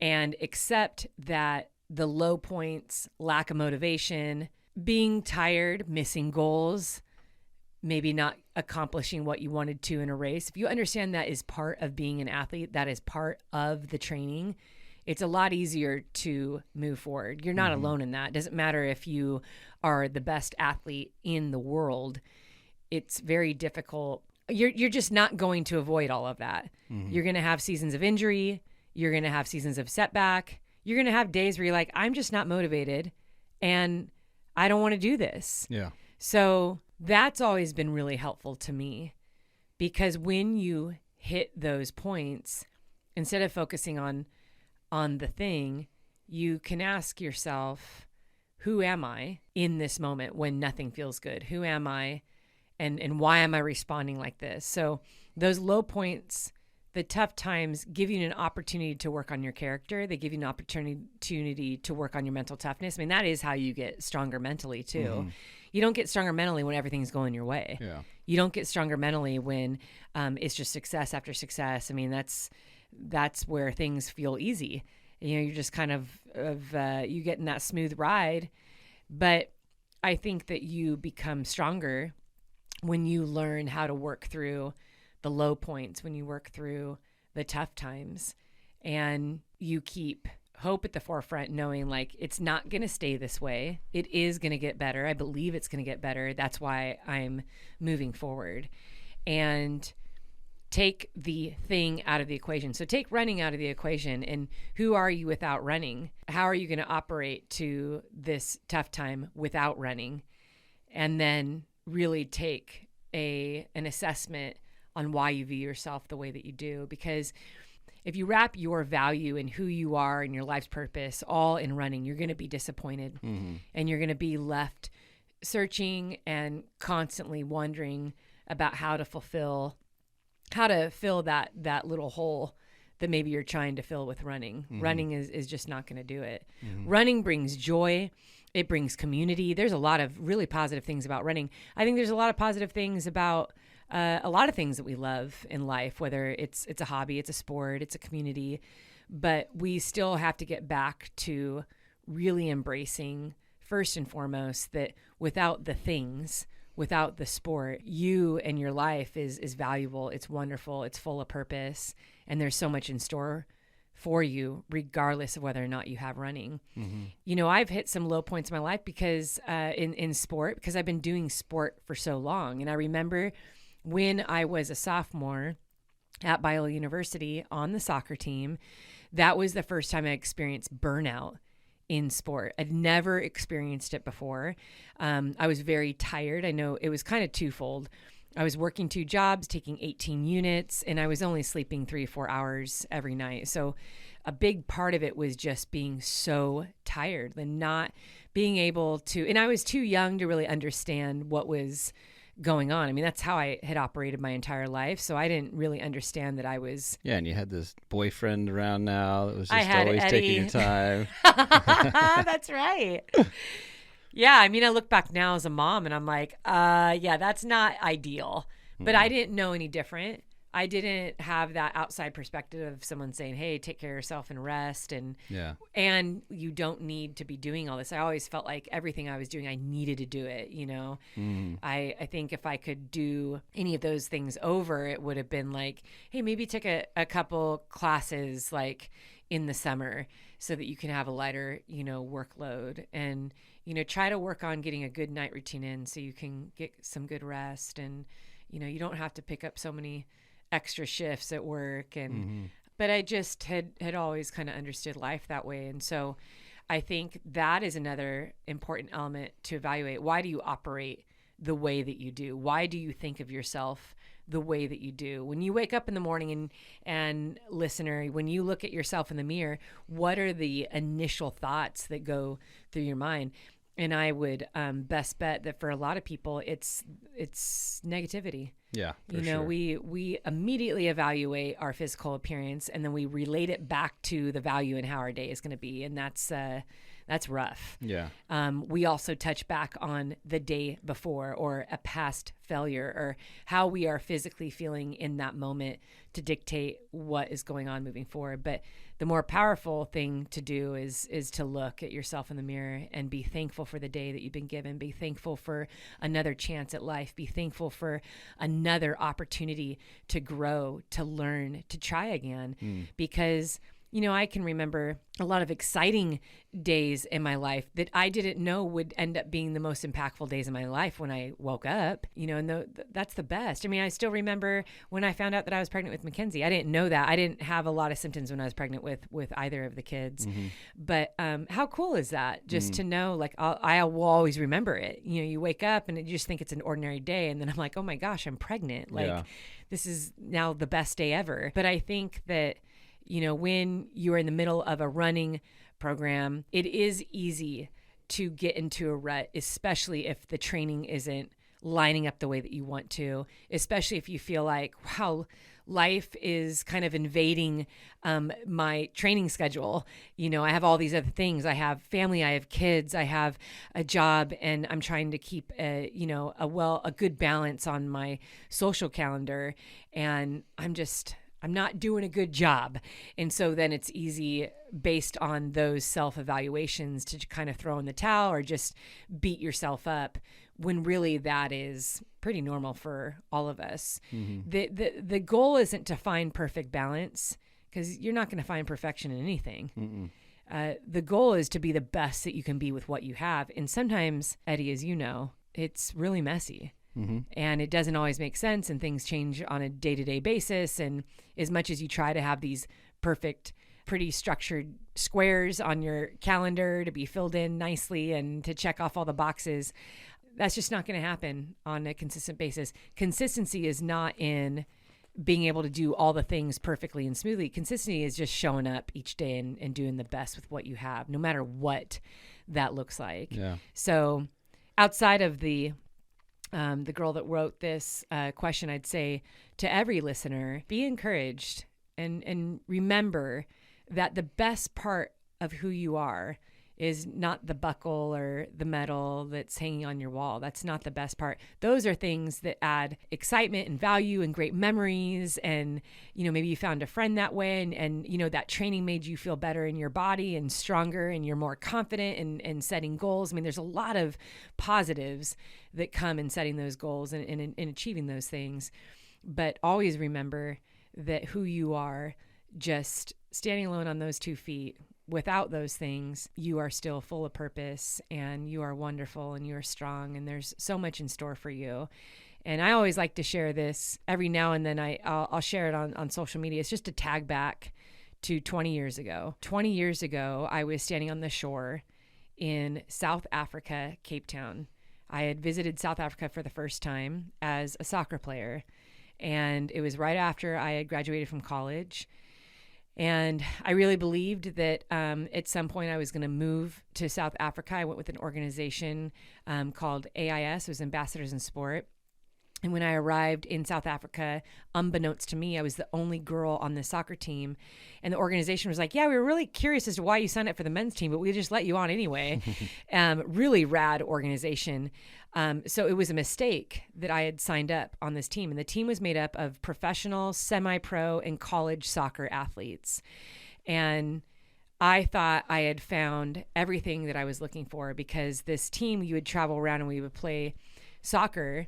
Speaker 1: and accept that the low points, lack of motivation, being tired, missing goals, maybe not accomplishing what you wanted to in a race. If you understand that is part of being an athlete, that is part of the training, it's a lot easier to move forward. You're not alone in that. It doesn't matter if you are the best athlete in the world. It's very difficult. You're just not going to avoid all of that. You're going to have seasons of injury. You're going to have seasons of setback. you're going to have days where you're like, I'm just not motivated and I don't want to do this.
Speaker 2: Yeah.
Speaker 1: So that's always been really helpful to me, because when you hit those points, instead of focusing on the thing, you can ask yourself, who am I in this moment when nothing feels good? Who am I? And why am I responding like this? So those low points, the tough times, give you an opportunity to work on your character. They give you an opportunity to work on your mental toughness. I mean, that is how you get stronger mentally too. Mm-hmm. You don't get stronger mentally when everything's going your way. Yeah. You don't get stronger mentally when it's just success after success. I mean, that's where things feel easy. You know, you're just kind of you get in that smooth ride. But I think that you become stronger when you learn how to work through the low points, when you work through the tough times, and you keep hope at the forefront, knowing like it's not going to stay this way. It is going to get better. I believe it's going to get better. That's why I'm moving forward. And take the thing out of the equation. So take running out of the equation, and who are you without running? How are you going to operate to this tough time without running? And then really take an assessment on why you view yourself the way that you do. Because if you wrap your value and who you are and your life's purpose all in running, you're going to be disappointed. Mm-hmm. And you're going to be left searching and constantly wondering about how to fill that little hole that maybe you're trying to fill with running. Mm-hmm. Running is just not going to do it. Mm-hmm. Running brings joy. It brings community. There's a lot of really positive things about running. I think there's a lot of positive things about a lot of things that we love in life, whether it's a hobby, it's a sport, it's a community. But we still have to get back to really embracing, first and foremost, that without the things, without the sport, you and your life is valuable. It's wonderful. It's full of purpose. And there's so much in store for you, regardless of whether or not you have running. Mm-hmm. You know, I've hit some low points in my life because in sport, because I've been doing sport for so long. And I remember when I was a sophomore at Biola University on the soccer team, that was the first time I experienced burnout in sport. I'd never experienced it before. I was very tired. I know it was kind of twofold. I was working 2 jobs, taking 18 units, and I was only sleeping 3-4 hours every night. So a big part of it was just being so tired and not being able to, and I was too young to really understand what was going on. I mean, that's how I had operated my entire life. So I didn't really understand that I was.
Speaker 2: Yeah, and you had this boyfriend around now that was just always taking your time.
Speaker 1: That's right. Yeah, I mean, I look back now as a mom and I'm like, yeah, that's not ideal. But I didn't know any different. I didn't have that outside perspective of someone saying, hey, take care of yourself and rest. And you don't need to be doing all this. I always felt like everything I was doing, I needed to do it, you know. I think if I could do any of those things over, it would have been like, hey, maybe take a couple classes like in the summer so that you can have a lighter, you know, workload, and, you know, try to work on getting a good night routine in so you can get some good rest. And, you know, you don't have to pick up so many extra shifts at work. And but I just had always kind of understood life that way. And so I think that is another important element to evaluate. Why do you operate the way that you do? Why do you think of yourself the way that you do? When you wake up in the morning and listener, when you look at yourself in the mirror, what are the initial thoughts that go through your mind? And I would best bet that for a lot of people, it's negativity.
Speaker 2: Yeah,
Speaker 1: you know,
Speaker 2: sure.
Speaker 1: we immediately evaluate our physical appearance, and then we relate it back to the value and how our day is going to be, and that's rough.
Speaker 2: Yeah.
Speaker 1: We also touch back on the day before or a past failure or how we are physically feeling in that moment to dictate what is going on moving forward. But the more powerful thing to do is to look at yourself in the mirror and be thankful for the day that you've been given. Be thankful for another chance at life. Be thankful for another opportunity to grow, to learn, to try again. Because I can remember a lot of exciting days in my life that I didn't know would end up being the most impactful days of my life when I woke up, and that's the best. I mean, I still remember when I found out that I was pregnant with Mackenzie. I didn't know that. I didn't have a lot of symptoms when I was pregnant with either of the kids. But how cool is that? Just to know, like, I will always remember it. You wake up and you just think it's an ordinary day. And then I'm like, oh my gosh, I'm pregnant. Like, this is now the best day ever. But I think that, when you're in the middle of a running program, it is easy to get into a rut, especially if the training isn't lining up the way that you want to, especially if you feel like, wow, life is kind of invading my training schedule. I have all these other things. I have family, I have kids, I have a job, and I'm trying to keep a good balance on my social calendar. And I'm not doing a good job. And so then it's easy based on those self-evaluations to kind of throw in the towel or just beat yourself up, when really that is pretty normal for all of us. The goal isn't to find perfect balance, because you're not going to find perfection in anything. The goal is to be the best that you can be with what you have. And sometimes, Eddie, as you know, it's really messy. And it doesn't always make sense, and things change on a day-to-day basis. And as much as you try to have these perfect, pretty structured squares on your calendar to be filled in nicely and to check off all the boxes, that's just not going to happen on a consistent basis. Consistency is not in being able to do all the things perfectly and smoothly. Consistency is just showing up each day and doing the best with what you have, no matter what that looks like. Yeah. So outside of the girl that wrote this question, I'd say to every listener, be encouraged and remember that the best part of who you are is not the buckle or the medal that's hanging on your wall. That's not the best part. Those are things that add excitement and value and great memories. And, maybe you found a friend that way, and that training made you feel better in your body and stronger, and you're more confident in setting goals. I mean, there's a lot of positives that come in setting those goals and in achieving those things. But always remember that who you are, just standing alone on those 2 feet, without those things, you are still full of purpose, and you are wonderful, and you are strong, and there's so much in store for you. And I always like to share this every now and then. I'll share it on social media. It's just a tag back to 20 years ago. 20 years ago, I was standing on the shore in South Africa, Cape Town. I had visited South Africa for the first time as a soccer player, and it was right after I had graduated from college. And I really believed that at some point I was going to move to South Africa. I went with an organization called AIS. It was Ambassadors in Sport. And when I arrived in South Africa, unbeknownst to me, I was the only girl on the soccer team. And the organization was like, yeah, we were really curious as to why you signed up for the men's team, but we just let you on anyway. Really rad organization. So it was a mistake that I had signed up on this team. And the team was made up of professional, semi-pro, and college soccer athletes. And I thought I had found everything that I was looking for, because this team, you would travel around and we would play soccer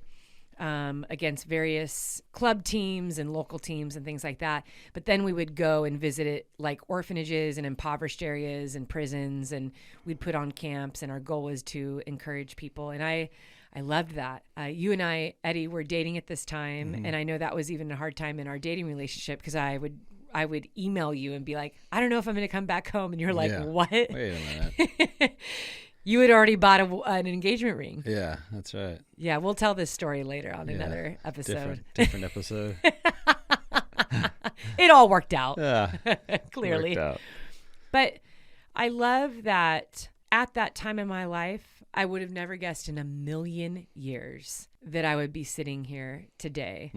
Speaker 1: against various club teams and local teams and things like that. But then we would go and visit it, like orphanages and impoverished areas and prisons, and we'd put on camps, and our goal was to encourage people. And I loved that. You and I, Eddie, were dating at this time, and I know that was even a hard time in our dating relationship, because I would email you and be like, I don't know if I'm going to come back home. And you're like, what? Wait a minute. You had already bought an engagement ring.
Speaker 2: Yeah, that's right.
Speaker 1: Yeah, we'll tell this story later on another episode.
Speaker 2: Different episode.
Speaker 1: It all worked out.
Speaker 2: Yeah,
Speaker 1: clearly.
Speaker 2: Worked out.
Speaker 1: But I love that at that time in my life, I would have never guessed in a million years that I would be sitting here today,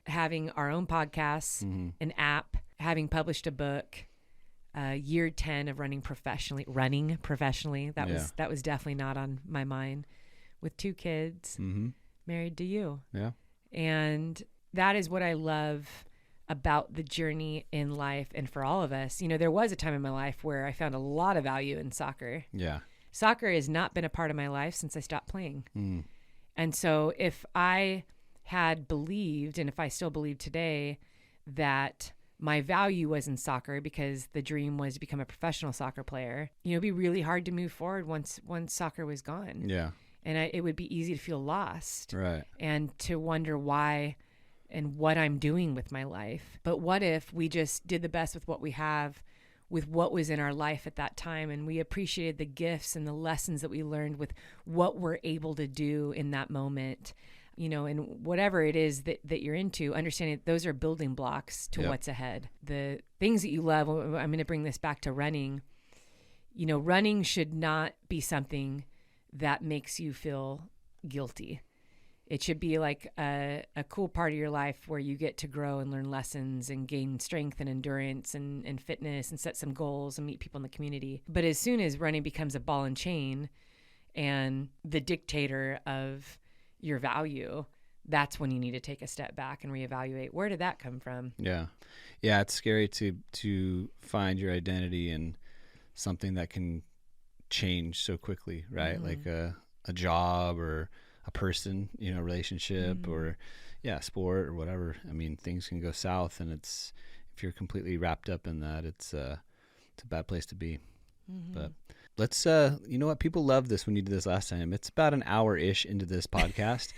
Speaker 1: having our own podcasts, an app, having published a book. Year 10 of running professionally. That was definitely not on my mind. With 2 kids, married to you. Yeah. And that is what I love about the journey in life, and for all of us. There was a time in my life where I found a lot of value in soccer. Yeah. Soccer has not been a part of my life since I stopped playing. And so if I had believed, and if I still believe today, that my value was in soccer because the dream was to become a professional soccer player, it'd be really hard to move forward once soccer was gone.
Speaker 2: Yeah.
Speaker 1: And it would be easy to feel lost.
Speaker 2: Right.
Speaker 1: And to wonder why and what I'm doing with my life. But what if we just did the best with what we have, with what was in our life at that time, and we appreciated the gifts and the lessons that we learned with what we're able to do in that moment, and whatever it is that you're into, understanding that those are building blocks to what's ahead. The things that you love, I'm going to bring this back to running. Running should not be something that makes you feel guilty. It should be like a cool part of your life where you get to grow and learn lessons and gain strength and endurance and fitness and set some goals and meet people in the community. But as soon as running becomes a ball and chain and the dictator of your value, that's when you need to take a step back and reevaluate, where did that come from? Yeah.
Speaker 2: Yeah, it's scary to find your identity in something that can change so quickly, right? Mm-hmm. Like a job or a person, relationship, or sport or whatever. I mean, things can go south, and if you're completely wrapped up in that, it's a bad place to be. Mm-hmm. But let's, you know what? People love this when you did this last time. It's about an hour-ish into this podcast.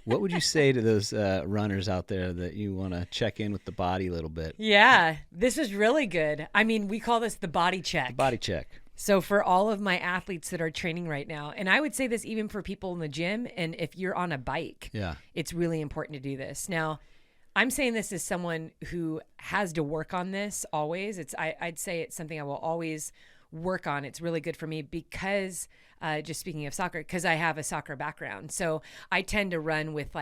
Speaker 2: What would you say to those runners out there that you want to check in with the body a little bit?
Speaker 1: Yeah, this is really good. I mean, we call this the body check.
Speaker 2: The body check.
Speaker 1: So for all of my athletes that are training right now, and I would say this even for people in the gym, and if you're on a bike, it's really important to do this. Now, I'm saying this as someone who has to work on this always. I'd say it's something I will always work on. It's really good for me because, just speaking of soccer, because I have a soccer background. So I tend to run with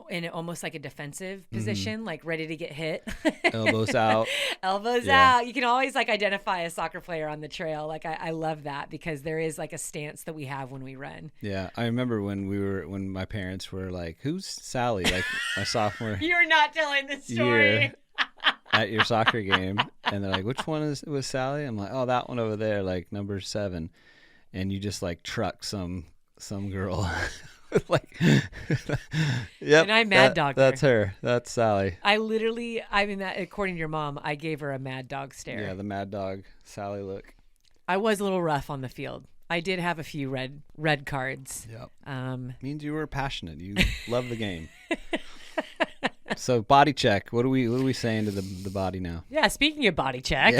Speaker 1: in almost like a defensive position, like ready to get hit.
Speaker 2: Elbows out.
Speaker 1: Elbows out. You can always identify a soccer player on the trail. I love that because there is a stance that we have when we run.
Speaker 2: Yeah. I remember when my parents were like, who's Sally? Like my sophomore
Speaker 1: You're not telling the story.
Speaker 2: Year at your soccer game. And they're like, which one was Sally? I'm like, oh, that one over there, like number 7. And you just truck some girl. Yep,
Speaker 1: and I mad dog her.
Speaker 2: That's her. That's Sally.
Speaker 1: That according to your mom, I gave her a mad dog stare.
Speaker 2: Yeah, the mad dog Sally look.
Speaker 1: I was a little rough on the field. I did have a few red cards.
Speaker 2: Yep. Means you were passionate. You love the game. So body check. What are we saying to the body now?
Speaker 1: Yeah. Speaking of body check,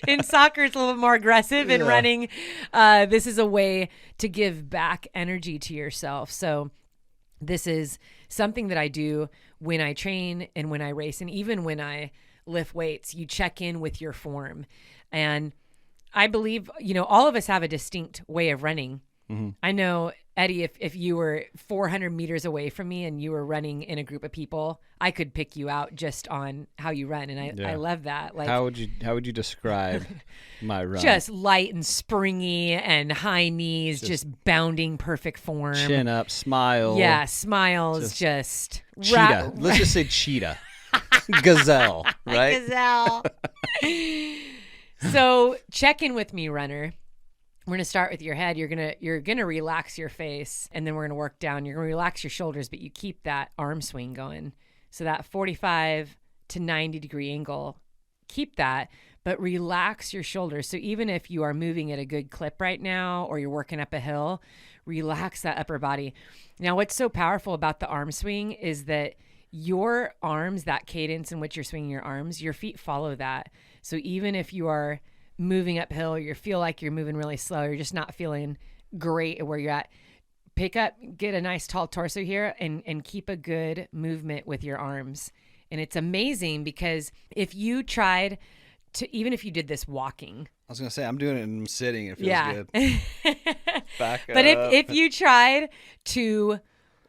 Speaker 1: in soccer it's a little bit more aggressive. In running, this is a way to give back energy to yourself. So this is something that I do when I train and when I race, and even when I lift weights. You check in with your form, and I believe all of us have a distinct way of running. Mm-hmm. I know, Eddie, if you were 400 meters away from me and you were running in a group of people, I could pick you out just on how you run. And I love that.
Speaker 2: How would you describe my run?
Speaker 1: Just light and springy and high knees, just bounding perfect form.
Speaker 2: Chin up, smile.
Speaker 1: Yeah, smiles, just
Speaker 2: cheetah. Let's just say cheetah. Gazelle, right?
Speaker 1: Gazelle. So check in with me, runner. We're going to start with your head. You're going to relax your face, and then we're going to work down. You're going to relax your shoulders, but you keep that arm swing going. So that 45 to 90 degree angle, keep that, but relax your shoulders. So even if you are moving at a good clip right now, or you're working up a hill, relax that upper body. Now, what's so powerful about the arm swing is that your arms, that cadence in which you're swinging your arms, your feet follow that. So even if you are moving uphill, or you feel like you're moving really slow, you're just not feeling great at where you're at, pick up, get a nice tall torso here, and keep a good movement with your arms. And it's amazing because if you tried to, even if you did this walking,
Speaker 2: I was going to say, I'm doing it and I'm sitting. It feels good. Back up.
Speaker 1: But if you tried to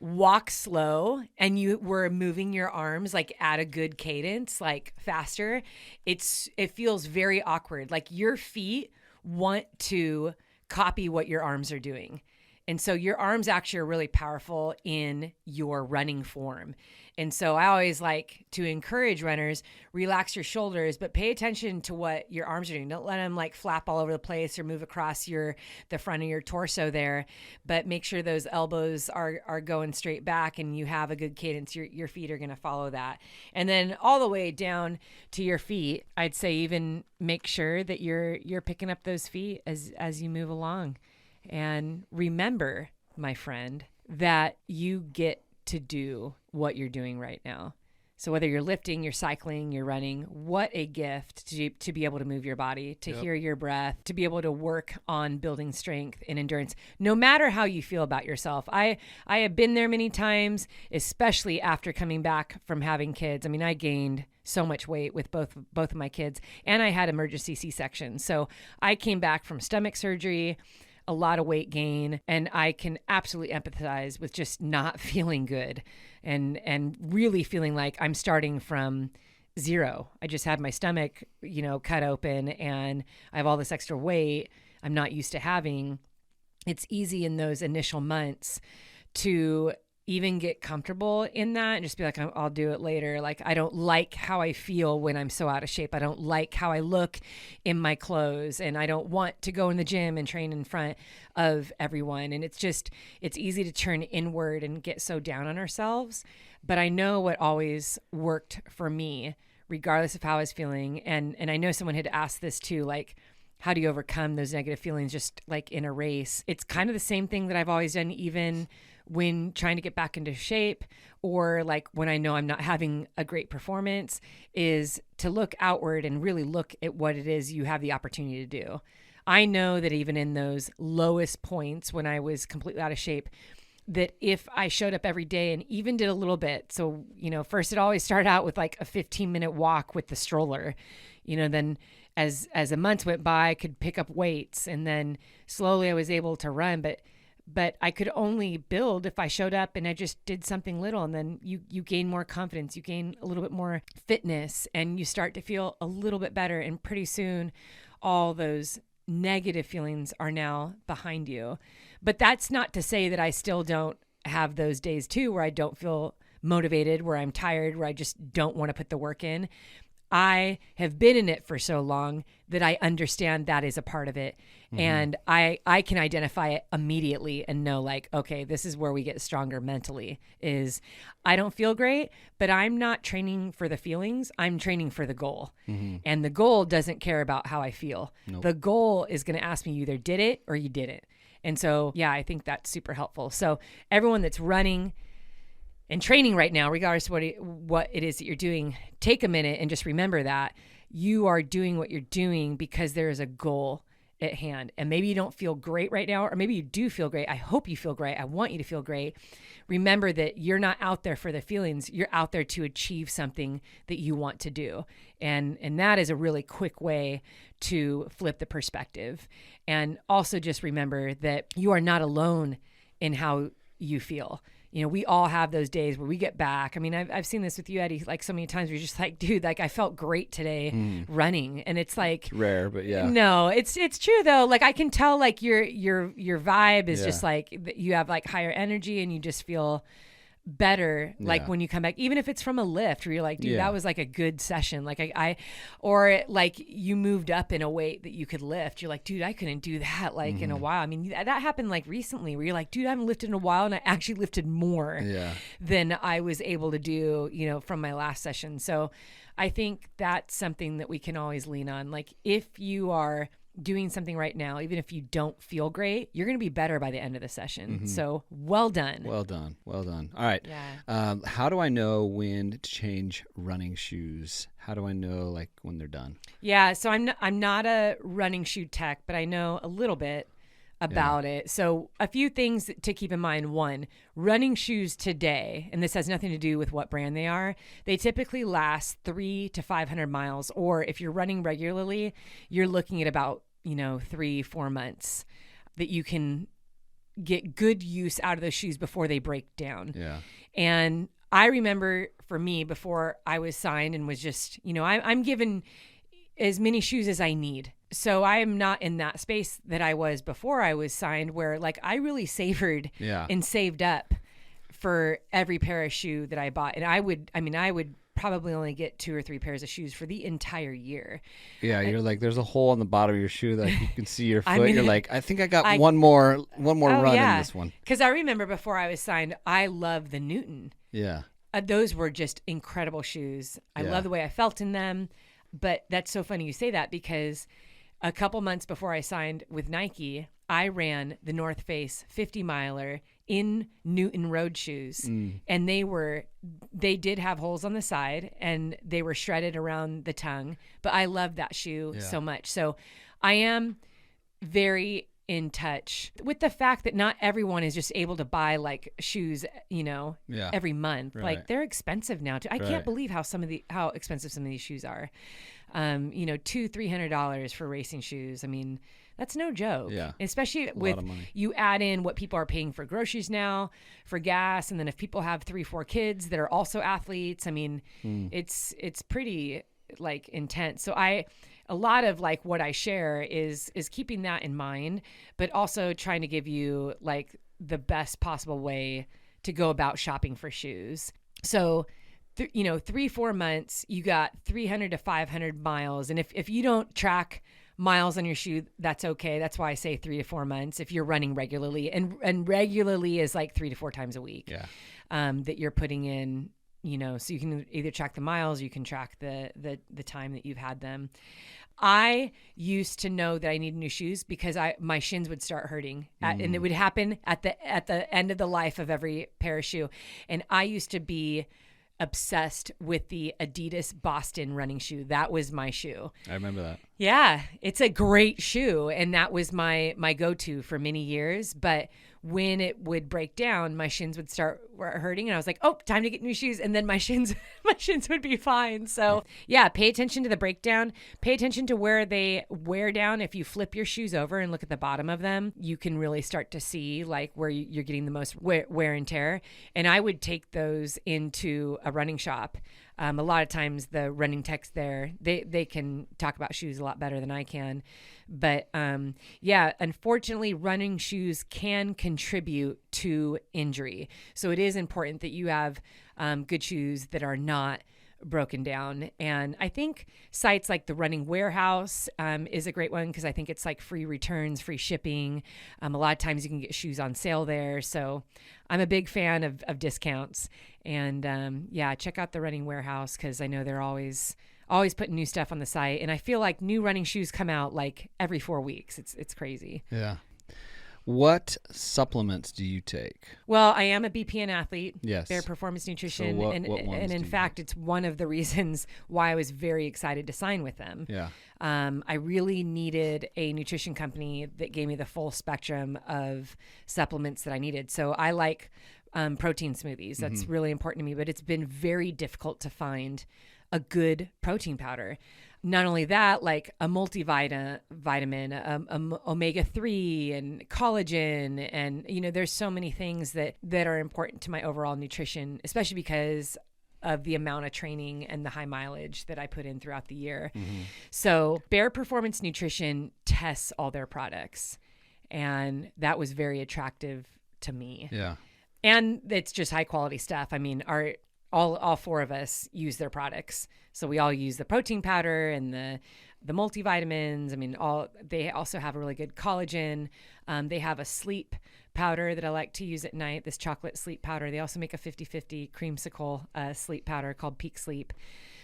Speaker 1: walk slow and you were moving your arms at a good cadence, faster, it feels very awkward. Your feet want to copy what your arms are doing. And so your arms actually are really powerful in your running form. And so I always like to encourage runners, relax your shoulders, but pay attention to what your arms are doing. Don't let them like flap all over the place or move across the front of your torso there, but make sure those elbows are going straight back and you have a good cadence. Your feet are going to follow that. And then all the way down to your feet, I'd say even make sure that you're picking up those feet as you move along. And remember, my friend, that you get to do what you're doing right now. So whether you're lifting, you're cycling, you're running, what a gift to be able to move your body, to hear your breath, to be able to work on building strength and endurance, no matter how you feel about yourself. I have been there many times, especially after coming back from having kids. I mean, I gained so much weight with both of my kids, and I had emergency C-section. So I came back from stomach surgery, a lot of weight gain, and I can absolutely empathize with just not feeling good and really feeling like I'm starting from zero. I just had my stomach, cut open, and I have all this extra weight I'm not used to having. It's easy in those initial months to even get comfortable in that and just be like, I'll do it later. Like, I don't like how I feel when I'm so out of shape. I don't like how I look in my clothes, and I don't want to go in the gym and train in front of everyone. And it's easy to turn inward and get so down on ourselves. But I know what always worked for me, regardless of how I was feeling. And I know someone had asked this too, like, how do you overcome those negative feelings just like in a race? It's kind of the same thing that I've always done, even when trying to get back into shape, or like when I know I'm not having a great performance, is to look outward and really look at what it is you have the opportunity to do. I know that even in those lowest points when I was completely out of shape, that if I showed up every day and even did a little bit, so, first it always started out with like a 15-minute walk with the stroller, then as the months went by, I could pick up weights, and then slowly I was able to run, but I could only build if I showed up and I just did something little. And then you gain more confidence, you gain a little bit more fitness, and you start to feel a little bit better. And pretty soon all those negative feelings are now behind you. But that's not to say that I still don't have those days too, where I don't feel motivated, where I'm tired, where I just don't want to put the work in. I have been in it for so long that I understand that is a part of it. Mm-hmm. And I can identify it immediately and know, like, okay, this is where we get stronger mentally, is I don't feel great, but I'm not training for the feelings. I'm training for the goal. Mm-hmm. And the goal doesn't care about how I feel. Nope. The goal is going to ask me, you either did it or you didn't. And so, yeah, I think that's super helpful. So everyone that's running and training right now, regardless of what it is that you're doing, take a minute and just remember that you are doing what you're doing because there is a goal at hand. And maybe you don't feel great right now, or maybe you do feel great. I hope you feel great. I want you to feel great. Remember that you're not out there for the feelings. You're out there to achieve something that you want to do. And that is a really quick way to flip the perspective. And also just remember that you are not alone in how you feel. We all have those days where we get back. I mean, I've seen this with you, Eddie, like so many times where you're just like, dude, like I felt great today running. And it's like
Speaker 2: rare, but yeah.
Speaker 1: No, it's true though. Like I can tell like your vibe is just like you have like higher energy and you just feel better like when you come back, even if it's from a lift where you're like, dude, that was like a good session. Like I or like you moved up in a weight that you could lift. You're like, dude, I couldn't do that like in a while. I mean, that happened like recently where you're like, dude, I haven't lifted in a while, and I actually lifted more than I was able to do, from my last session. So I think that's something that we can always lean on. Like if you are doing something right now, even if you don't feel great, you're going to be better by the end of the session. Mm-hmm. So well done.
Speaker 2: Well done. All right. Yeah. How do I know when to change running shoes? How do I know like when they're done? Yeah.
Speaker 1: So I'm not a running shoe tech, but I know a little bit about it. So a few things to keep in mind. One, running shoes today, and this has nothing to do with what brand they are, they typically last 300 to 500 miles. Or if you're running regularly, you're looking at about, 3-4 months that you can get good use out of those shoes before they break down. Yeah. And I remember for me, before I was signed and was just, I'm given as many shoes as I need. so I am not in that space that I was before I was signed, where like I really savored and saved up for every pair of shoe that I bought. And I would probably only get 2 or 3 pairs of shoes for the entire year.
Speaker 2: Yeah, you're like, there's a hole on the bottom of your shoe that you can see your foot. You're like, I think I got one more run in this one.
Speaker 1: Because I remember before I was signed, I loved the Newton.
Speaker 2: Yeah.
Speaker 1: Those were just incredible shoes. I love the way I felt in them. But that's so funny you say that, because a couple months before I signed with Nike, I ran the North Face 50 miler in Newton road shoes. And they did have holes on the side and they were shredded around the tongue, but I love that shoe so much. So I am very in touch with the fact that not everyone is just able to buy like shoes, every month. Right. Like they're expensive now too. I can't believe how expensive some of these shoes are. $200-$300 for racing shoes. I mean, that's no joke. Yeah. Especially with you add in what people are paying for groceries now, for gas, and then if people have 3-4 kids that are also athletes, I mean, it's pretty like intense. So a lot of like what I share is keeping that in mind, but also trying to give you like the best possible way to go about shopping for shoes. So 3-4 months, you got 300 to 500 miles. And if you don't track miles on your shoe, that's okay. That's why I say 3 to 4 months if you're running regularly, and regularly is like 3 to 4 times a week. That you're putting in, so you can either track the miles, or you can track the time that you've had them. I used to know that I needed new shoes because my shins would start hurting, and it would happen at the end of the life of every pair of shoe. And I used to be obsessed with the Adidas Boston running shoe. That was my shoe. I remember that. Yeah, it's a great shoe, and that was my go-to for many years. But when it would break down, my shins would start hurting, and I was like, "Oh, time to get new shoes." And then my shins would be fine. So yeah, pay attention to the breakdown. Pay attention to where they wear down. If you flip your shoes over and look at the bottom of them, you can really start to see like where you're getting the most wear and tear. And I would take those into a running shop. A lot of times the running techs there, they can talk about shoes a lot better than I can. But unfortunately, running shoes can contribute to injury. So it is important that you have good shoes that are not broken down. And I think sites like the Running Warehouse is a great one, because I think it's like free returns, free shipping. A lot of times you can get shoes on sale there. So I'm a big fan of discounts. And check out the Running Warehouse, because I know they're always putting new stuff on the site. And I feel like new running shoes come out like every 4 weeks. It's crazy. Yeah.
Speaker 2: What supplements do you take?
Speaker 1: Well, I am a BPN athlete.
Speaker 2: Yes.
Speaker 1: Bare Performance Nutrition.
Speaker 2: So what
Speaker 1: and in fact, it's one of the reasons why I was very excited to sign with them.
Speaker 2: Yeah.
Speaker 1: I really needed a nutrition company that gave me the full spectrum of supplements that I needed. So I like protein smoothies. That's really important to me, but it's been very difficult to find a good protein powder. Not only that, like a multivitamin, omega-3 and collagen. And, there's so many things that are important to my overall nutrition, especially because of the amount of training and the high mileage that I put in throughout the year. So Bare Performance Nutrition tests all their products. And that was very attractive to me. Yeah. And it's just high quality stuff. I mean, all 4 of us use their products. So we all use the protein powder and the multivitamins. I mean, they also have a really good collagen. They have a sleep powder that I like to use at night, this chocolate sleep powder. They also make a 50-50 creamsicle sleep powder called Peak Sleep.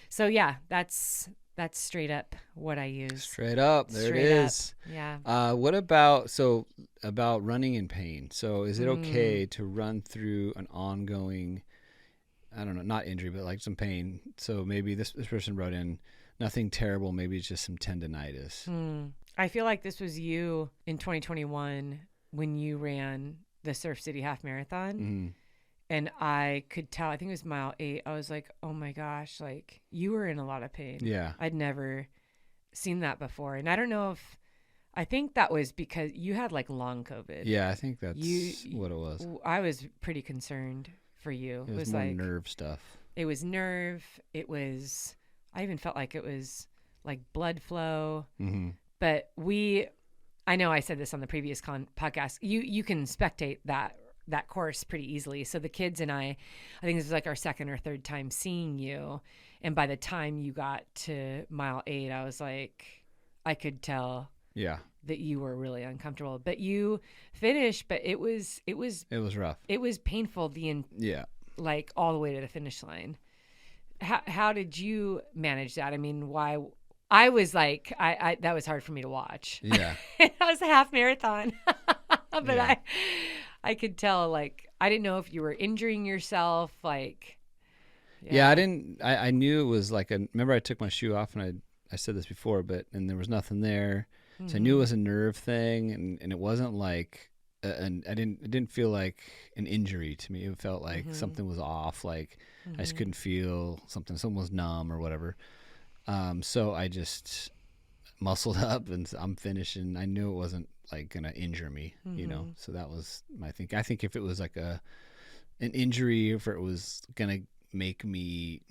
Speaker 1: So yeah, that's straight up what I use.
Speaker 2: Straight up. There it is. Yeah. What about running in pain? So is it okay to run through an ongoing, I don't know, not injury, but like some pain? So maybe this person wrote in nothing terrible. Maybe it's just some tendinitis.
Speaker 1: I feel like this was you in 2021 when you ran the Surf City Half Marathon. And I could tell, I think it was mile 8. I was like, oh my gosh, like you were in a lot of pain. Yeah. I'd never seen that before. And I don't know I think that was because you had like long COVID.
Speaker 2: Yeah, I think that's what it was.
Speaker 1: I was pretty concerned for you.
Speaker 2: It was more like nerve stuff.
Speaker 1: It was nerve. I even felt like it was like blood flow. But I know I said this on the previous podcast, you can spectate that course pretty easily. So the kids and I think this was like our second or third time seeing you. And by the time you got to mile 8, I was like, I could tell that you were really uncomfortable. But you finished, but it was
Speaker 2: rough.
Speaker 1: It was painful like all the way to the finish line. How did you manage that? I mean, why? I was like, I that was hard for me to watch.
Speaker 2: Yeah.
Speaker 1: That was a half marathon. But I could tell, like, I didn't know if you were injuring yourself. Like,
Speaker 2: I didn't, I knew it was like remember I took my shoe off and I said this before, and there was nothing there. So I knew it was a nerve thing, and it wasn't like, it didn't feel like an injury to me. It felt like something was off. Like I just couldn't feel something. Something was numb or whatever. So I just muscled up and I'm finishing. I knew it wasn't like going to injure me, so that was my thing. I think if it was like an injury, if it was going to make me,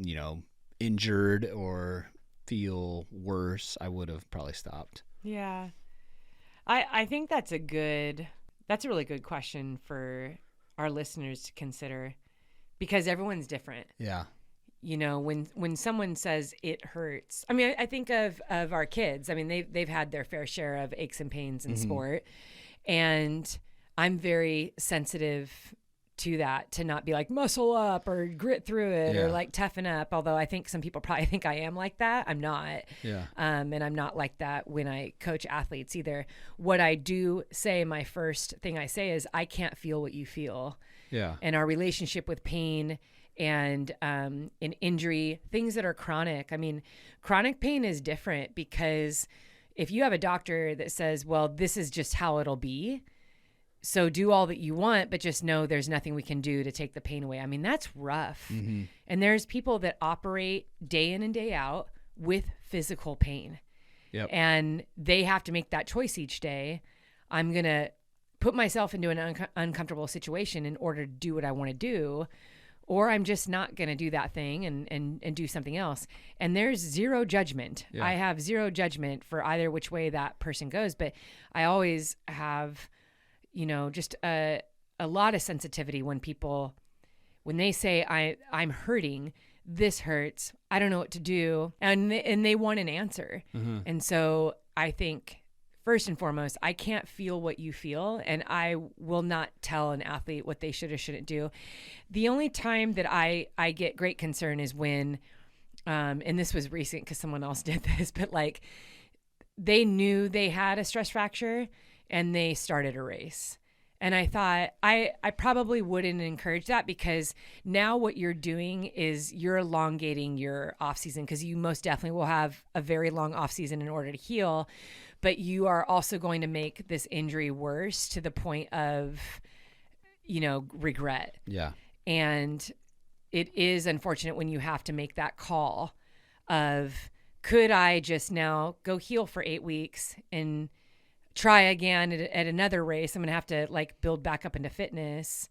Speaker 2: injured or feel worse, I would have probably stopped.
Speaker 1: Yeah. I think that's a really good question for our listeners to consider, because everyone's different.
Speaker 2: Yeah.
Speaker 1: When someone says it hurts, I mean, I think of our kids. I mean, they've had their fair share of aches and pains in sport, and I'm very sensitive to that, to not be like muscle up or grit through it or like toughen up. Although I think some people probably think I am like that. I'm not.
Speaker 2: Yeah.
Speaker 1: And I'm not like that when I coach athletes either. What I do say, my first thing I say is, I can't feel what you feel.
Speaker 2: Yeah.
Speaker 1: And our relationship with pain and an injury, things that are chronic. I mean, chronic pain is different, because if you have a doctor that says, well, this is just how it'll be, so do all that you want, but just know there's nothing we can do to take the pain away. I mean, that's rough. Mm-hmm. And there's people that operate day in and day out with physical pain.
Speaker 2: Yep.
Speaker 1: And they have to make that choice each day. I'm going to put myself into an uncomfortable situation in order to do what I want to do, or I'm just not going to do that thing and do something else. And there's zero judgment. Yeah. I have zero judgment for either which way that person goes, but I always have, just a lot of sensitivity when they say I'm hurting, this hurts, I don't know what to do, and they want an answer. Mm-hmm. And so I think, first and foremost, I can't feel what you feel, and I will not tell an athlete what they should or shouldn't do. The only time that I get great concern is when, and this was recent because someone else did this, but like they knew they had a stress fracture and they started a race. And I thought I probably wouldn't encourage that, because now what you're doing is you're elongating your off season, because you most definitely will have a very long off season in order to heal. But you are also going to make this injury worse to the point of, regret.
Speaker 2: Yeah.
Speaker 1: And it is unfortunate when you have to make that call of, could I just now go heal for 8 weeks and try again at another race? I'm going to have to like build back up into fitness.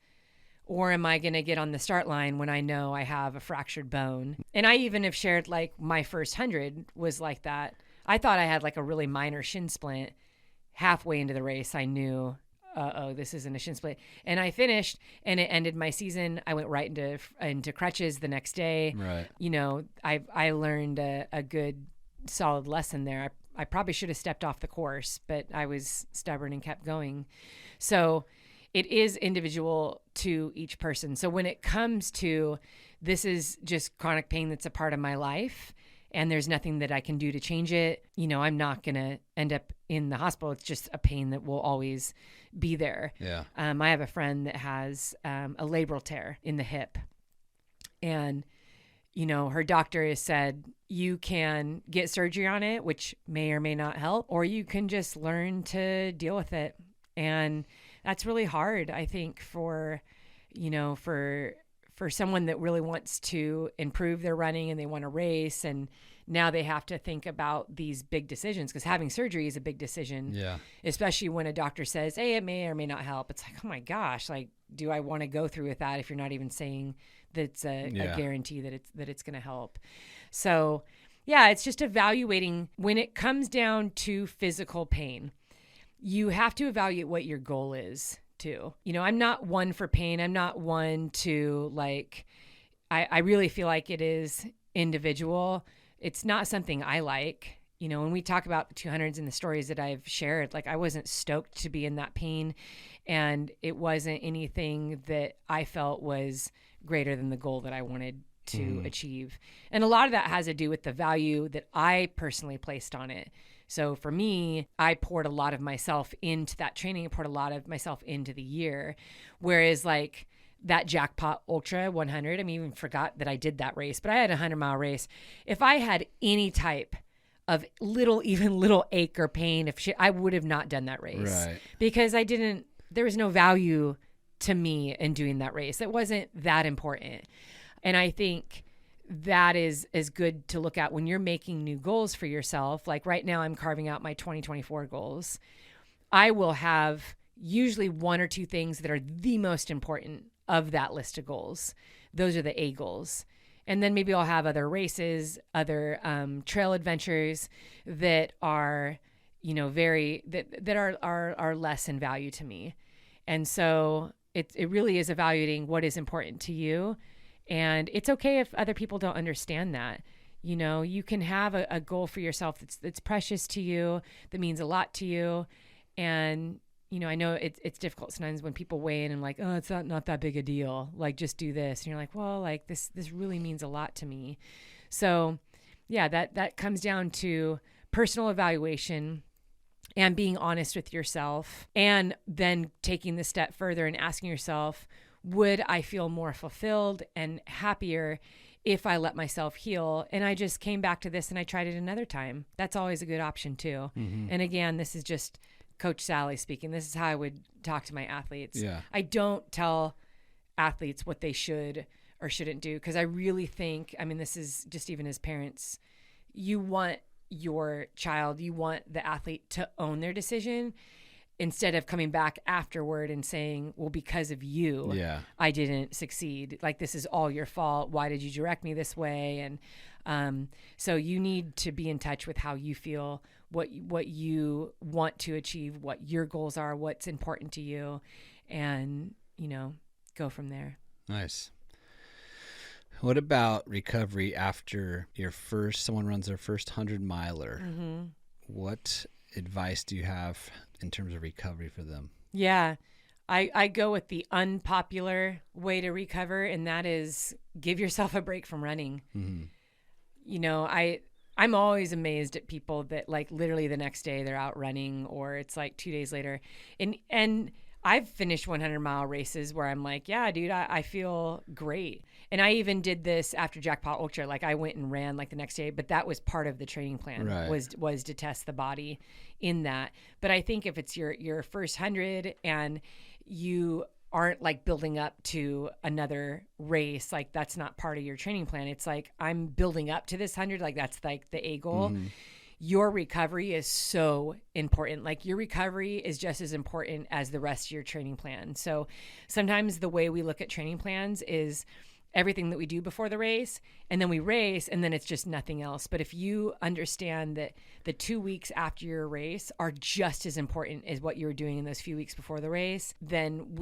Speaker 1: Or am I going to get on the start line when I know I have a fractured bone? And I even have shared, like, my first 100 was like that. I thought I had like a really minor shin splint. Halfway into the race, I knew, this isn't a shin splint. And I finished, and it ended my season. I went right into crutches the next day.
Speaker 2: Right.
Speaker 1: I learned a good, solid lesson there. I probably should have stepped off the course, but I was stubborn and kept going. So it is individual to each person. So when it comes to, this is just chronic pain that's a part of my life, and there's nothing that I can do to change it, I'm not going to end up in the hospital. It's just a pain that will always be there.
Speaker 2: Yeah.
Speaker 1: I have a friend that has a labral tear in the hip, and her doctor has said, you can get surgery on it, which may or may not help, or you can just learn to deal with it. And that's really hard, I think, for someone that really wants to improve their running and they want to race, and now they have to think about these big decisions, because having surgery is a big decision. Yeah. Especially when a doctor says, hey, it may or may not help. It's like, oh my gosh, like, do I want to go through with that if you're not even saying that's a guarantee that it's going to help? So Yeah, it's just evaluating when it comes down to physical pain. You have to evaluate what your goal is too. You know, I'm not one for pain. I'm not one to like, I really feel like it is individual. It's not something I like. You know, when we talk about the 200s and the stories that I've shared, like I wasn't stoked to be in that pain, and it wasn't anything that I felt was greater than the goal that I wanted to achieve. And a lot of that has to do with the value that I personally placed on it. So for me, I poured a lot of myself into that training. I poured a lot of myself into the year. Whereas like that Jackpot Ultra 100, I mean, even forgot that I did that race, but I had a 100-mile race. If I had any type of little ache or pain, I would have not done that race.
Speaker 2: Right.
Speaker 1: Because there was no value to me in doing that race. It wasn't that important. And I think that is good to look at when you're making new goals for yourself. Like right now I'm carving out my 2024 goals. I will have usually one or two things that are the most important of that list of goals. Those are the A goals. And then maybe I'll have other races, other trail adventures that are, you know, that are less in value to me. And so it really is evaluating what is important to you. And it's okay if other people don't understand that. You know, you can have a goal for yourself that's precious to you, that means a lot to you. And, you know, I know it's difficult sometimes when people weigh in and like, oh, it's not that big a deal. Like, just do this. And you're like, well, like this really means a lot to me. So yeah, that comes down to personal evaluation and being honest with yourself, and then taking the step further and asking yourself, would I feel more fulfilled and happier if I let myself heal? And I just came back to this and I tried it another time. That's always a good option too. Mm-hmm. And again, this is just Coach Sally speaking. This is how I would talk to my athletes. Yeah. I don't tell athletes what they should or shouldn't do, because I really think, I mean, this is just even as parents, you want your child, you want the athlete to own their decision instead of coming back afterward and saying, well, because of you, I didn't succeed. Like, this is all your fault. Why did you direct me this way? And so you need to be in touch with how you feel, what you want to achieve, what your goals are, what's important to you, and, you know, go from there.
Speaker 2: Nice. What about recovery after someone runs their first 100-miler? Mm-hmm. What advice do you have in terms of recovery for them? Yeah,
Speaker 1: I go with the unpopular way to recover, and that is give yourself a break from running. Mm-hmm. You know, I'm always amazed at people that like literally the next day they're out running, or it's like 2 days later. And I've finished 100-mile races where I'm like, yeah, dude, I feel great. And I even did this after Jackpot Ultra. Like, I went and ran like the next day, but that was part of the training plan, right, was to test the body in that. But I think if it's your first 100 and you aren't like building up to another race, like that's not part of your training plan. It's like, I'm building up to this 100. Like, that's like the A goal. Mm-hmm. Your recovery is so important. Like, your recovery is just as important as the rest of your training plan. So sometimes the way we look at training plans is everything that we do before the race, and then we race, and then it's just nothing else. But if you understand that the 2 weeks after your race are just as important as what you were doing in those few weeks before the race, then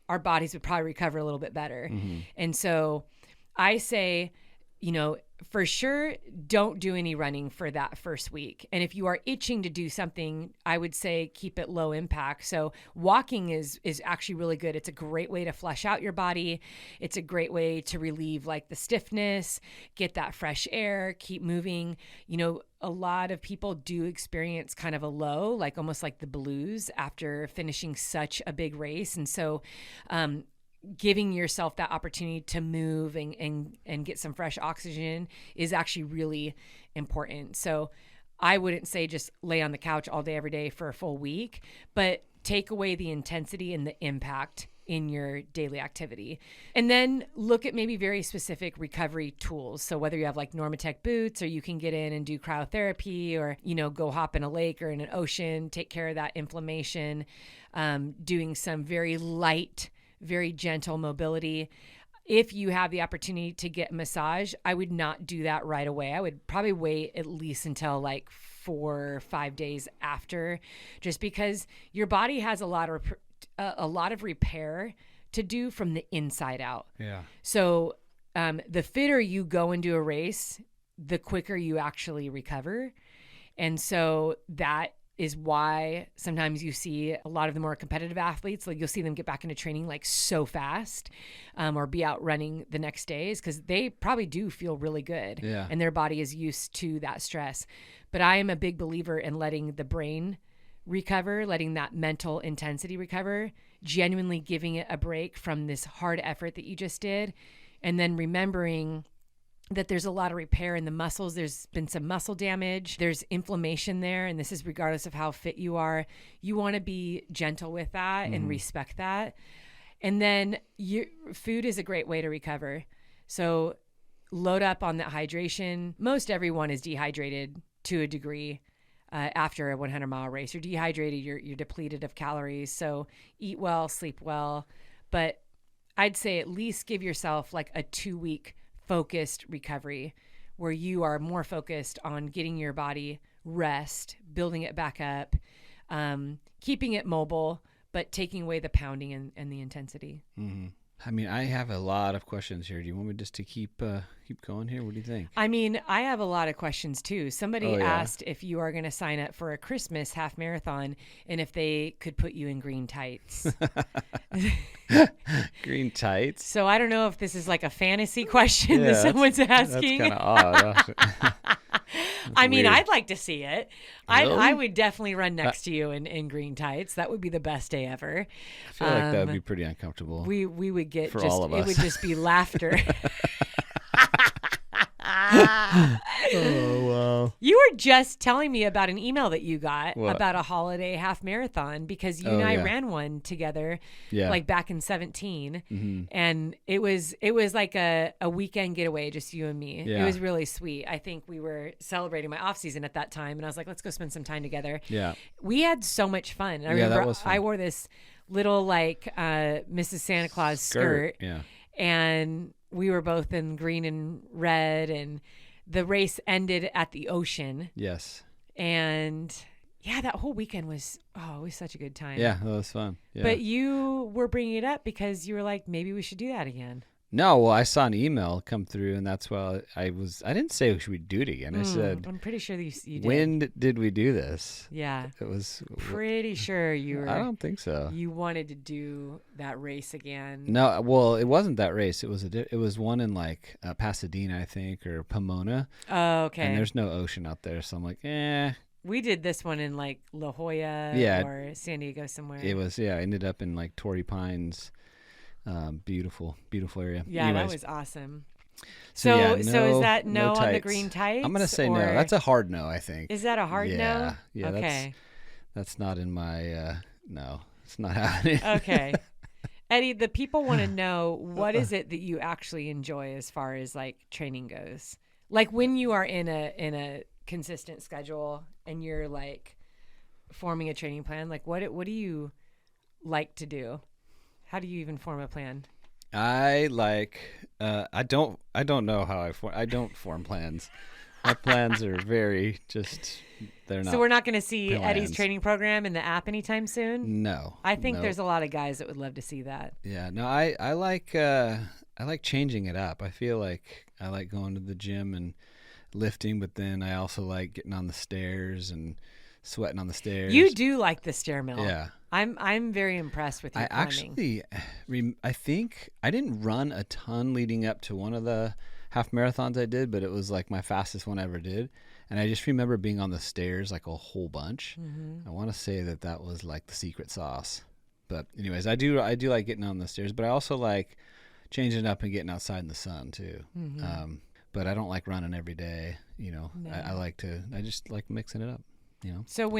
Speaker 1: our bodies would probably recover a little bit better. Mm-hmm. And so I say, you know, for sure, don't do any running for that first week. And if you are itching to do something, I would say keep it low impact. So walking is actually really good. It's a great way to flush out your body. It's a great way to relieve like the stiffness, get that fresh air, keep moving. You know, a lot of people do experience kind of a low, like almost like the blues after finishing such a big race. And so, giving yourself that opportunity to move and get some fresh oxygen is actually really important. So I wouldn't say just lay on the couch all day, every day for a full week, but take away the intensity and the impact in your daily activity. And then look at maybe very specific recovery tools. So whether you have like Normatec boots, or you can get in and do cryotherapy, or, you know, go hop in a lake or in an ocean, take care of that inflammation, doing some very light, very gentle mobility. if you have the opportunity to get a massage, I would not do that right away. I would probably wait at least until like 4 or 5 days after, just because your body has a lot of repair to do from the inside out.
Speaker 2: Yeah.
Speaker 1: So the fitter you go into a race, the quicker you actually recover. And so that is why sometimes you see a lot of the more competitive athletes, like you'll see them get back into training like so fast, or be out running the next day, is because they probably do feel really good.
Speaker 2: Yeah.
Speaker 1: And their body is used to that stress. But I am a big believer in letting the brain recover, letting that mental intensity recover, genuinely giving it a break from this hard effort that you just did. And then remembering that there's a lot of repair in the muscles. There's been some muscle damage. There's inflammation there. And this is regardless of how fit you are. You want to be gentle with that and respect that. And then food is a great way to recover. So load up on that hydration. Most everyone is dehydrated to a degree after a 100-mile race. You're dehydrated. You're depleted of calories. So eat well, sleep well. But I'd say at least give yourself like a 2-week focused recovery where you are more focused on getting your body rest, building it back up, keeping it mobile, but taking away the pounding and the intensity.
Speaker 2: Mm-hmm. I mean, I have a lot of questions here. Do you want me just to keep going here? What do you think?
Speaker 1: I mean, I have a lot of questions too. Somebody asked if you are going to sign up for a Christmas half marathon and if they could put you in green tights.
Speaker 2: Green tights?
Speaker 1: So I don't know if this is like a fantasy question that someone's asking.
Speaker 2: That's kind of odd.
Speaker 1: I mean, I'd like to see it. Really? I would definitely run next to you in green tights. That would be the best day ever.
Speaker 2: I feel like that would be pretty uncomfortable.
Speaker 1: We would get
Speaker 2: for all of us.
Speaker 1: It would just be laughter.
Speaker 2: Oh, wow.
Speaker 1: You were just telling me about an email that you got about a holiday half marathon because you and I ran one together like back in 2017. Mm-hmm. And it was like a weekend getaway, just you and me. Yeah. It was really sweet. I think we were celebrating my off season at that time. And I was like, let's go spend some time together.
Speaker 2: Yeah.
Speaker 1: We had so much fun. I remember that was fun. I wore this little like Mrs. Santa Claus skirt.
Speaker 2: Yeah.
Speaker 1: And we were both in green and red, and the race ended at the ocean.
Speaker 2: Yes.
Speaker 1: And yeah, that whole weekend was such a good time.
Speaker 2: Yeah, that was fun. Yeah.
Speaker 1: But you were bringing it up because you were like, maybe we should do that again.
Speaker 2: No, well, I saw an email come through, and that's why I didn't say we should do it again. I said,
Speaker 1: I'm pretty sure you did.
Speaker 2: When did we do this?
Speaker 1: Yeah.
Speaker 2: It was
Speaker 1: pretty sure you were.
Speaker 2: I don't think so.
Speaker 1: You wanted to do that race again.
Speaker 2: No, well, it wasn't that race. It was one in like Pasadena, I think, or Pomona.
Speaker 1: Oh, okay.
Speaker 2: And there's no ocean out there, so I'm like,
Speaker 1: We did this one in like La Jolla or San Diego somewhere.
Speaker 2: It was, I ended up in like Torrey Pines. Beautiful area.
Speaker 1: Yeah,
Speaker 2: Anyways.
Speaker 1: That was awesome. So is that no on the green tights?
Speaker 2: I'm gonna say no. That's a hard no, I think.
Speaker 1: Is that a hard no?
Speaker 2: Yeah.
Speaker 1: Okay.
Speaker 2: That's not in my. No, it's not happening.
Speaker 1: Okay. Eddie, the people want to know, what is it that you actually enjoy as far as like training goes? Like when you are in a consistent schedule and you're like forming a training plan, like what do you like to do? How do you even form a plan?
Speaker 2: I don't know how I don't form plans. My plans are very they're not.
Speaker 1: So we're not going to see
Speaker 2: plans.
Speaker 1: Eddie's training program in the app anytime soon?
Speaker 2: No.
Speaker 1: I think there's a lot of guys that would love to see that.
Speaker 2: Yeah, no, I like changing it up. I feel like I like going to the gym and lifting, but then I also like getting on the stairs and sweating on the stairs.
Speaker 1: You do like the stair mill.
Speaker 2: Yeah.
Speaker 1: I'm very impressed with your climbing.
Speaker 2: I think I didn't run a ton leading up to one of the half marathons I did, but it was like my fastest one I ever did. And I just remember being on the stairs like a whole bunch. Mm-hmm. I want to say that was like the secret sauce. But anyways, I do like getting on the stairs, but I also like changing it up and getting outside in the sun too. Mm-hmm. But I don't like running every day. No. I just like mixing it up.
Speaker 1: So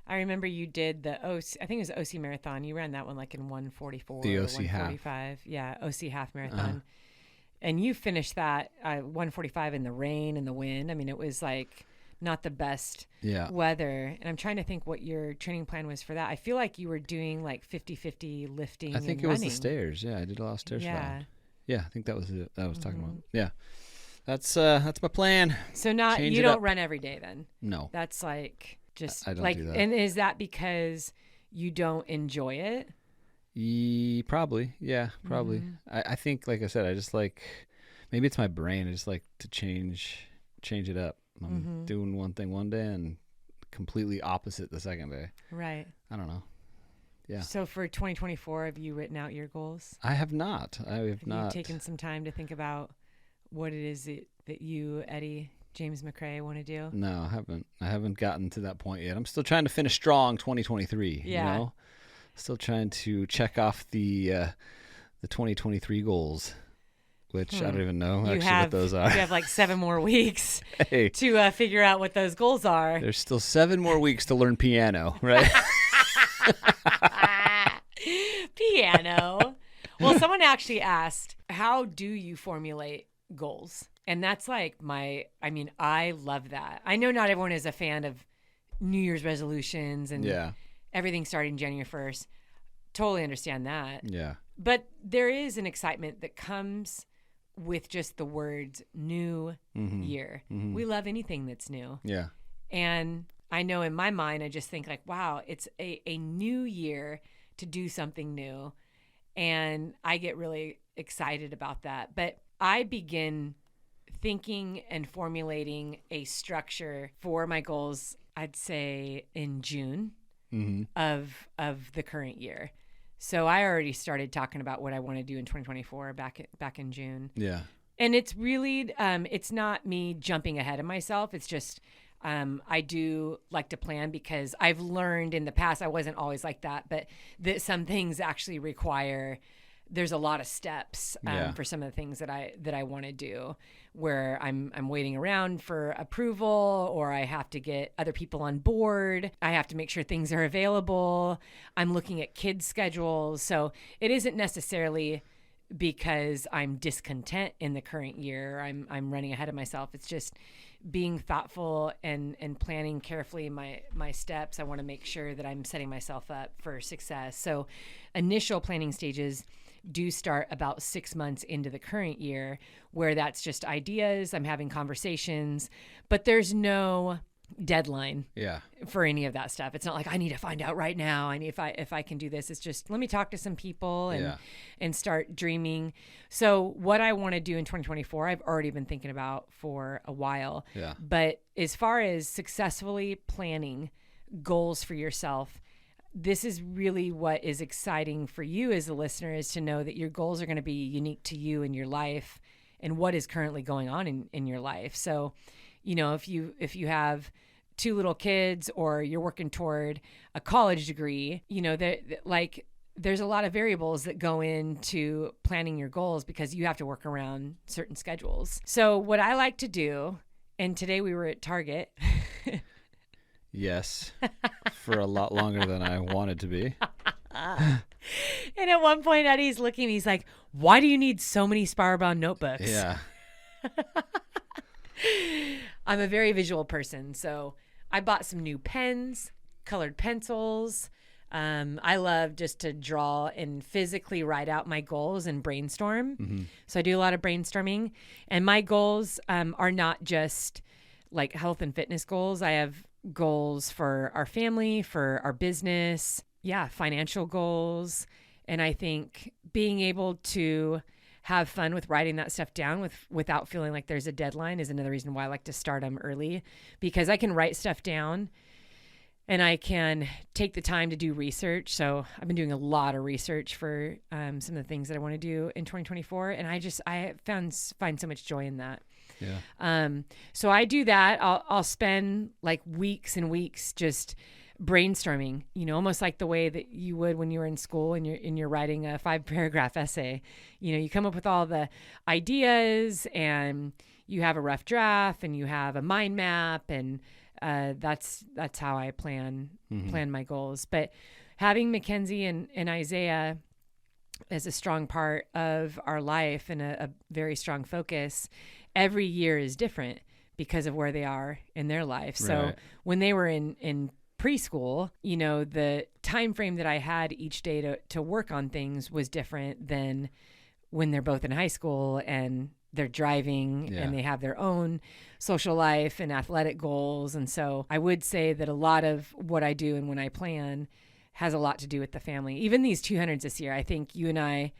Speaker 1: I remember you did the I think it was OC Marathon. You ran that one like in 1:44
Speaker 2: the
Speaker 1: or
Speaker 2: OC
Speaker 1: 1:45.
Speaker 2: half.
Speaker 1: Yeah, OC half marathon. And you finished that 1:45 in the rain and the wind. I mean, it was like not the best weather. And I'm trying to think what your training plan was for that. I feel like you were doing like 50-50 lifting.
Speaker 2: I think it was the stairs. Yeah, I did a lot of stairs.
Speaker 1: Yeah.
Speaker 2: Yeah, I think that was it that I was talking about. Yeah. That's my plan.
Speaker 1: So you don't run every day then?
Speaker 2: No.
Speaker 1: That's like just
Speaker 2: I don't
Speaker 1: like,
Speaker 2: do that.
Speaker 1: and is that because you don't enjoy it?
Speaker 2: Probably. Yeah, probably. I think, like I said, I just like, maybe it's my brain. I just like to change it up. I'm doing one thing one day and completely opposite the second day.
Speaker 1: Right.
Speaker 2: I don't know. Yeah.
Speaker 1: So for 2024, have you written out your goals?
Speaker 2: I have not. Have
Speaker 1: you taken some time to think about what it is that you, Eddie James MCRAE, want to do?
Speaker 2: No, I haven't. I haven't gotten to that point yet. I'm still trying to finish strong 2023.
Speaker 1: Yeah.
Speaker 2: You know? Still trying to check off the 2023 goals, which I don't even know what those are.
Speaker 1: You have like 7 more weeks
Speaker 2: to
Speaker 1: figure out what those goals are.
Speaker 2: There's still 7 more weeks to learn piano, right?
Speaker 1: Piano. Well, someone actually asked, how do you formulate goals? And that's like I love that. I know not everyone is a fan of New Year's resolutions and everything starting January 1st. Totally understand that.
Speaker 2: Yeah.
Speaker 1: But there is an excitement that comes with just the words new year. We love anything that's new.
Speaker 2: Yeah.
Speaker 1: And I know in my mind, I just think like, wow, it's a new year to do something new. And I get really excited about that. But I begin thinking and formulating a structure for my goals, I'd say in June of the current year. So I already started talking about what I want to do in 2024 back in June.
Speaker 2: Yeah.
Speaker 1: And it's really, it's not me jumping ahead of myself. It's just, I do like to plan because I've learned in the past, I wasn't always like that, but that some things actually require, there's a lot of steps for some of the things that I want to do, where I'm waiting around for approval, or I have to get other people on board. I have to make sure things are available. I'm looking at kids' schedules. So it isn't necessarily because I'm discontent in the current year. I'm running ahead of myself. It's just being thoughtful and planning carefully my steps. I want to make sure that I'm setting myself up for success. So initial planning stages do start about 6 months into the current year, where that's just ideas. I'm having conversations, but there's no deadline for any of that stuff. It's not like I need to find out right now. I need if I can do this. It's just let me talk to some people and start dreaming. So what I want to do in 2024, I've already been thinking about for a while.
Speaker 2: Yeah.
Speaker 1: But as far as successfully planning goals for yourself, this is really what is exciting for you as a listener, is to know that your goals are going to be unique to you and your life and what is currently going on in your life. So, you know, if you have 2 little kids, or you're working toward a college degree, you know, there's a lot of variables that go into planning your goals because you have to work around certain schedules. So what I like to do, and today we were at Target.
Speaker 2: Yes, for a lot longer than I wanted to be.
Speaker 1: And at one point, Eddie's looking, he's like, why do you need so many spiral-bound notebooks?
Speaker 2: Yeah.
Speaker 1: I'm a very visual person, so I bought some new pens, colored pencils. I love just to draw and physically write out my goals and brainstorm. So I do a lot of brainstorming. And my goals are not just like health and fitness goals. I have goals for our family, for our business, financial goals. And I think being able to have fun with writing that stuff down without feeling like there's a deadline is another reason why I like to start them early, because I can write stuff down and I can take the time to do research. So I've been doing a lot of research for some of the things that I want to do in 2024. And I find so much joy in that.
Speaker 2: Yeah.
Speaker 1: So I do that. I'll spend like weeks and weeks just brainstorming, you know, almost like the way that you would when you were in school and you're writing a 5-paragraph essay. You know, you come up with all the ideas and you have a rough draft and you have a mind map, and that's how I plan my goals. But having Mackenzie and Isaiah as a strong part of our life and a very strong focus, every year is different because of where they are in their life. So when they were in preschool, you know, the time frame that I had each day to work on things was different than when they're both in high school and they're driving and they have their own social life and athletic goals. And so I would say that a lot of what I do and when I plan has a lot to do with the family. Even these 200s this year, I think you and I,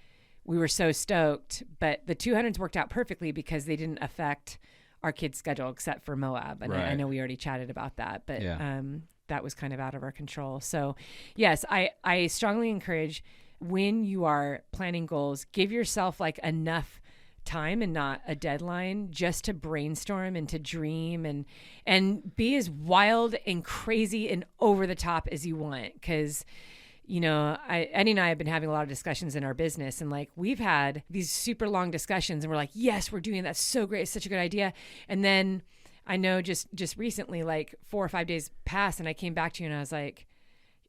Speaker 1: we were so stoked, but the 200s worked out perfectly because they didn't affect our kids' schedule except for Moab. And I know we already chatted about that, but that was kind of out of our control. So yes, I strongly encourage when you are planning goals, give yourself like enough time and not a deadline just to brainstorm and to dream and be as wild and crazy and over the top as you want. Because, you know, Eddie and I have been having a lot of discussions in our business, and like we've had these super long discussions and we're like, yes, we're doing that. So great. It's such a good idea. And then I know just recently, like 4 or 5 days passed and I came back to you and I was like,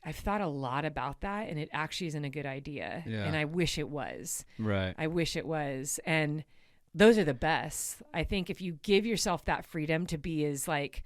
Speaker 1: I've thought a lot about that and it actually isn't a good idea. Yeah. And I wish it was. Right. I wish it was. And those are the best. I think if you give yourself that freedom to be as like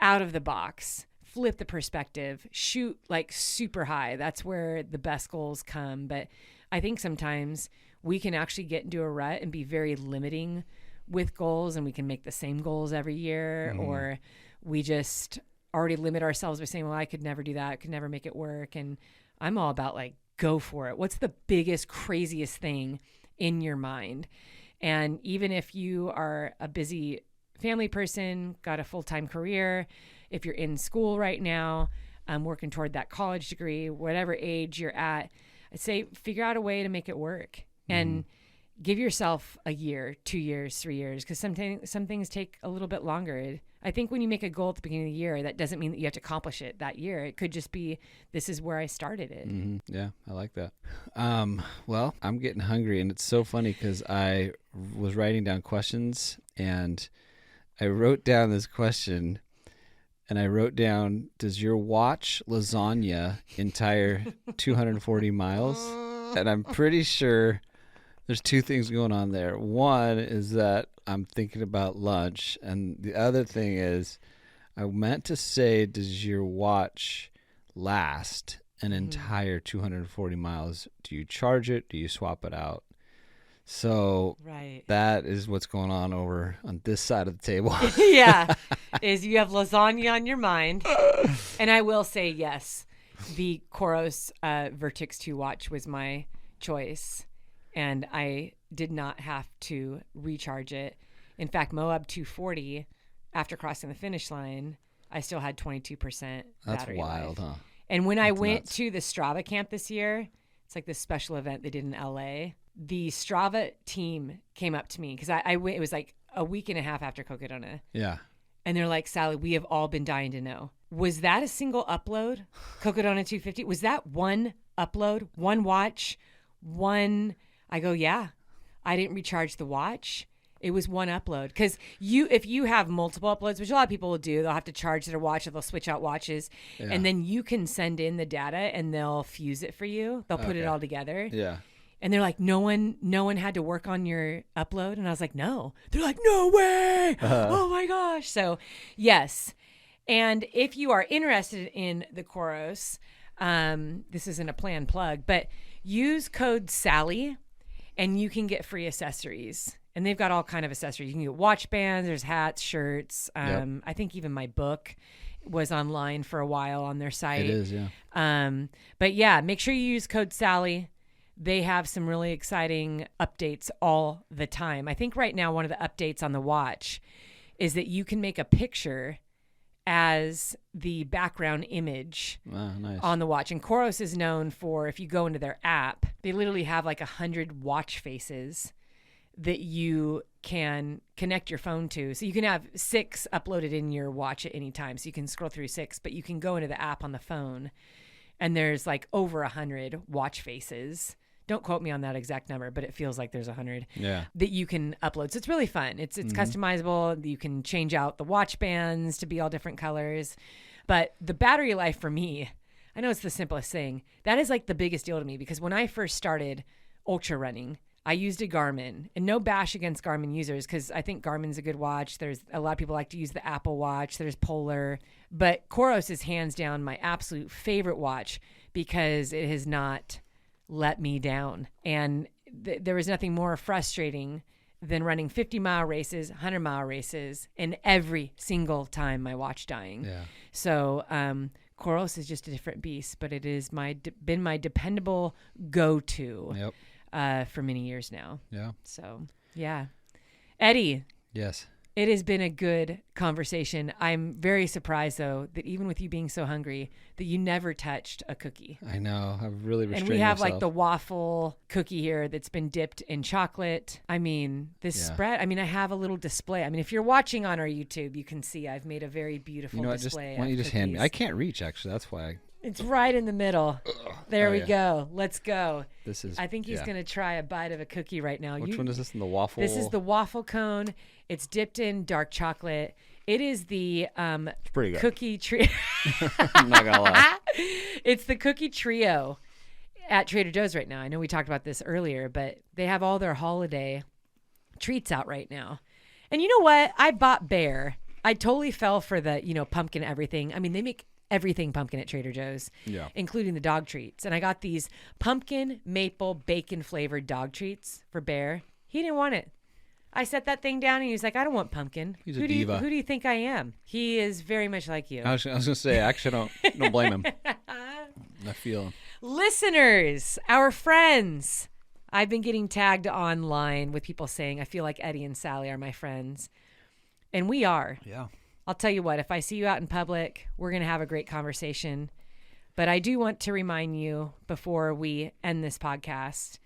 Speaker 1: out of the box, flip the perspective, shoot like super high, that's where the best goals come. But I think sometimes we can actually get into a rut and be very limiting with goals, and we can make the same goals every year, or we just already limit ourselves by saying, well, I could never do that. I could never make it work. And I'm all about like, go for it. What's the biggest, craziest thing in your mind? And even if you are a busy family person, got a full-time career, if you're in school right now, working toward that college degree, whatever age you're at, I'd say figure out a way to make it work and give yourself a year, 2 years, 3 years, because some things take a little bit longer. I think when you make a goal at the beginning of the year, that doesn't mean that you have to accomplish it that year. It could just be, this is where I started it.
Speaker 2: Yeah, I like that. Well, I'm getting hungry, and it's so funny because I was writing down questions, and I wrote down this question, and I wrote down, does your watch lasagna entire 240 miles? And I'm pretty sure there's two things going on there. One is that I'm thinking about lunch, and the other thing is I meant to say, does your watch last an entire 240 miles? Do you charge it? Do you swap it out? So that is what's going on over on this side of the table.
Speaker 1: Yeah, is you have lasagna on your mind. And I will say, yes, the Coros Vertix 2 watch was my choice. And I did not have to recharge it. In fact, Moab 240, after crossing the finish line, I still had 22% battery life. That's wild, huh? And when I went to the Strava camp this year, it's like this special event they did in LA. The Strava team came up to me because I went, it was like a week and a half after Cocodona. Yeah. And they're like, Sally, we have all been dying to know. Was that a single upload? Cocodona 250? Was that one upload, one watch, one... I go, yeah, I didn't recharge the watch. It was one upload. Because if you have multiple uploads, which a lot of people will do, they'll have to charge their watch or they'll switch out watches. Yeah. And then you can send in the data and they'll fuse it for you. They'll put it all together. Yeah. And they're like, no one had to work on your upload. And I was like, no. They're like, no way. Oh my gosh. So yes. And if you are interested in the Coros, this isn't a planned plug, but use code SALLY. And you can get free accessories. And they've got all kind of accessories. You can get watch bands, there's hats, shirts. I think even my book was online for a while on their site. It is, yeah. But yeah, make sure you use code SALLY. They have some really exciting updates all the time. I think right now one of the updates on the watch is that you can make a picture as the background image on the watch. And Coros is known for, if you go into their app, they literally have like 100 watch faces that you can connect your phone to. So you can have 6 uploaded in your watch at any time. So you can scroll through 6, but you can go into the app on the phone and there's like over 100 watch faces. Don't quote me on that exact number, but it feels like there's 100 that you can upload. So it's really fun. It's customizable. You can change out the watch bands to be all different colors. But the battery life for me, I know it's the simplest thing. That is like the biggest deal to me, because when I first started ultra running, I used a Garmin, and no bash against Garmin users, because I think Garmin's a good watch. There's a lot of people like to use the Apple Watch. There's Polar, but Coros is hands down my absolute favorite watch because it has not let me down. And there was nothing more frustrating than running 50-mile races, 100-mile races, and every single time my watch dying.
Speaker 2: Yeah.
Speaker 1: So Coros is just a different beast, but it is been my dependable go-to for many years now.
Speaker 2: Yeah.
Speaker 1: So, yeah. Eddie.
Speaker 2: Yes.
Speaker 1: It has been a good conversation. I'm very surprised, though, that even with you being so hungry, that you never touched a cookie.
Speaker 2: I know. I've really restrained
Speaker 1: myself. And we have
Speaker 2: myself.
Speaker 1: like the waffle cookie here that's been dipped in chocolate. I mean, this spread, I have a little display. I mean, if you're watching on our YouTube, you can see I've made a very beautiful display.
Speaker 2: Why don't you just hand me? I can't reach, actually. That's why.
Speaker 1: It's right in the middle. There we go. Let's go.
Speaker 2: This is.
Speaker 1: I think he's going to try a bite of a cookie right now.
Speaker 2: Which one is this in the waffle?
Speaker 1: This is the waffle cone. It's dipped in dark chocolate. It is the
Speaker 2: it's pretty good.
Speaker 1: Cookie trio.
Speaker 2: I'm not gonna lie.
Speaker 1: It's the cookie trio at Trader Joe's right now. I know we talked about this earlier, but they have all their holiday treats out right now. And you know what? I bought Bear. I totally fell for the pumpkin everything. I mean, they make everything pumpkin at Trader Joe's, including the dog treats. And I got these pumpkin maple bacon flavored dog treats for Bear. He didn't want it. I set that thing down and he was like, I don't want pumpkin.
Speaker 2: He's a diva.
Speaker 1: Who do you think I am? He is very much like you.
Speaker 2: I was going to say, actually, don't blame him. I feel him.
Speaker 1: Listeners, our friends. I've been getting tagged online with people saying, I feel like Eddie and Sally are my friends. And we are.
Speaker 2: Yeah.
Speaker 1: I'll tell you what, if I see you out in public, we're going to have a great conversation. But I do want to remind you before we end this podcast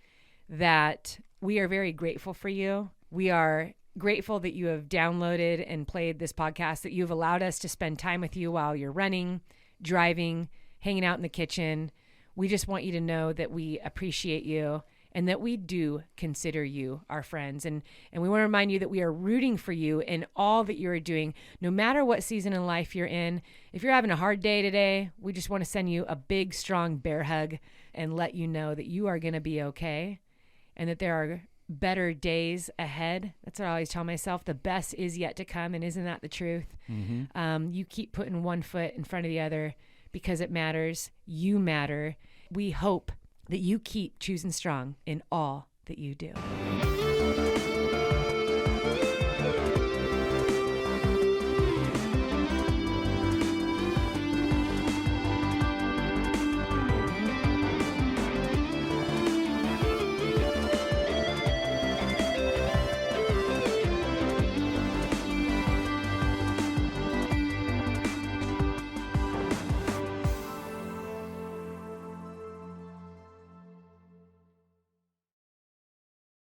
Speaker 1: that we are very grateful for you. We are grateful that you have downloaded and played this podcast, that you've allowed us to spend time with you while you're running, driving, hanging out in the kitchen. We just want you to know that we appreciate you and that we do consider you our friends. And we want to remind you that we are rooting for you in all that you are doing, no matter what season in life you're in. If you're having a hard day today, we just want to send you a big, strong bear hug and let you know that you are going to be okay and that there are better days ahead. That's what I always tell myself. The best is yet to come. And isn't that the truth? Mm-hmm. You keep putting one foot in front of the other because it matters. You matter. We hope that you keep choosing strong in all that you do.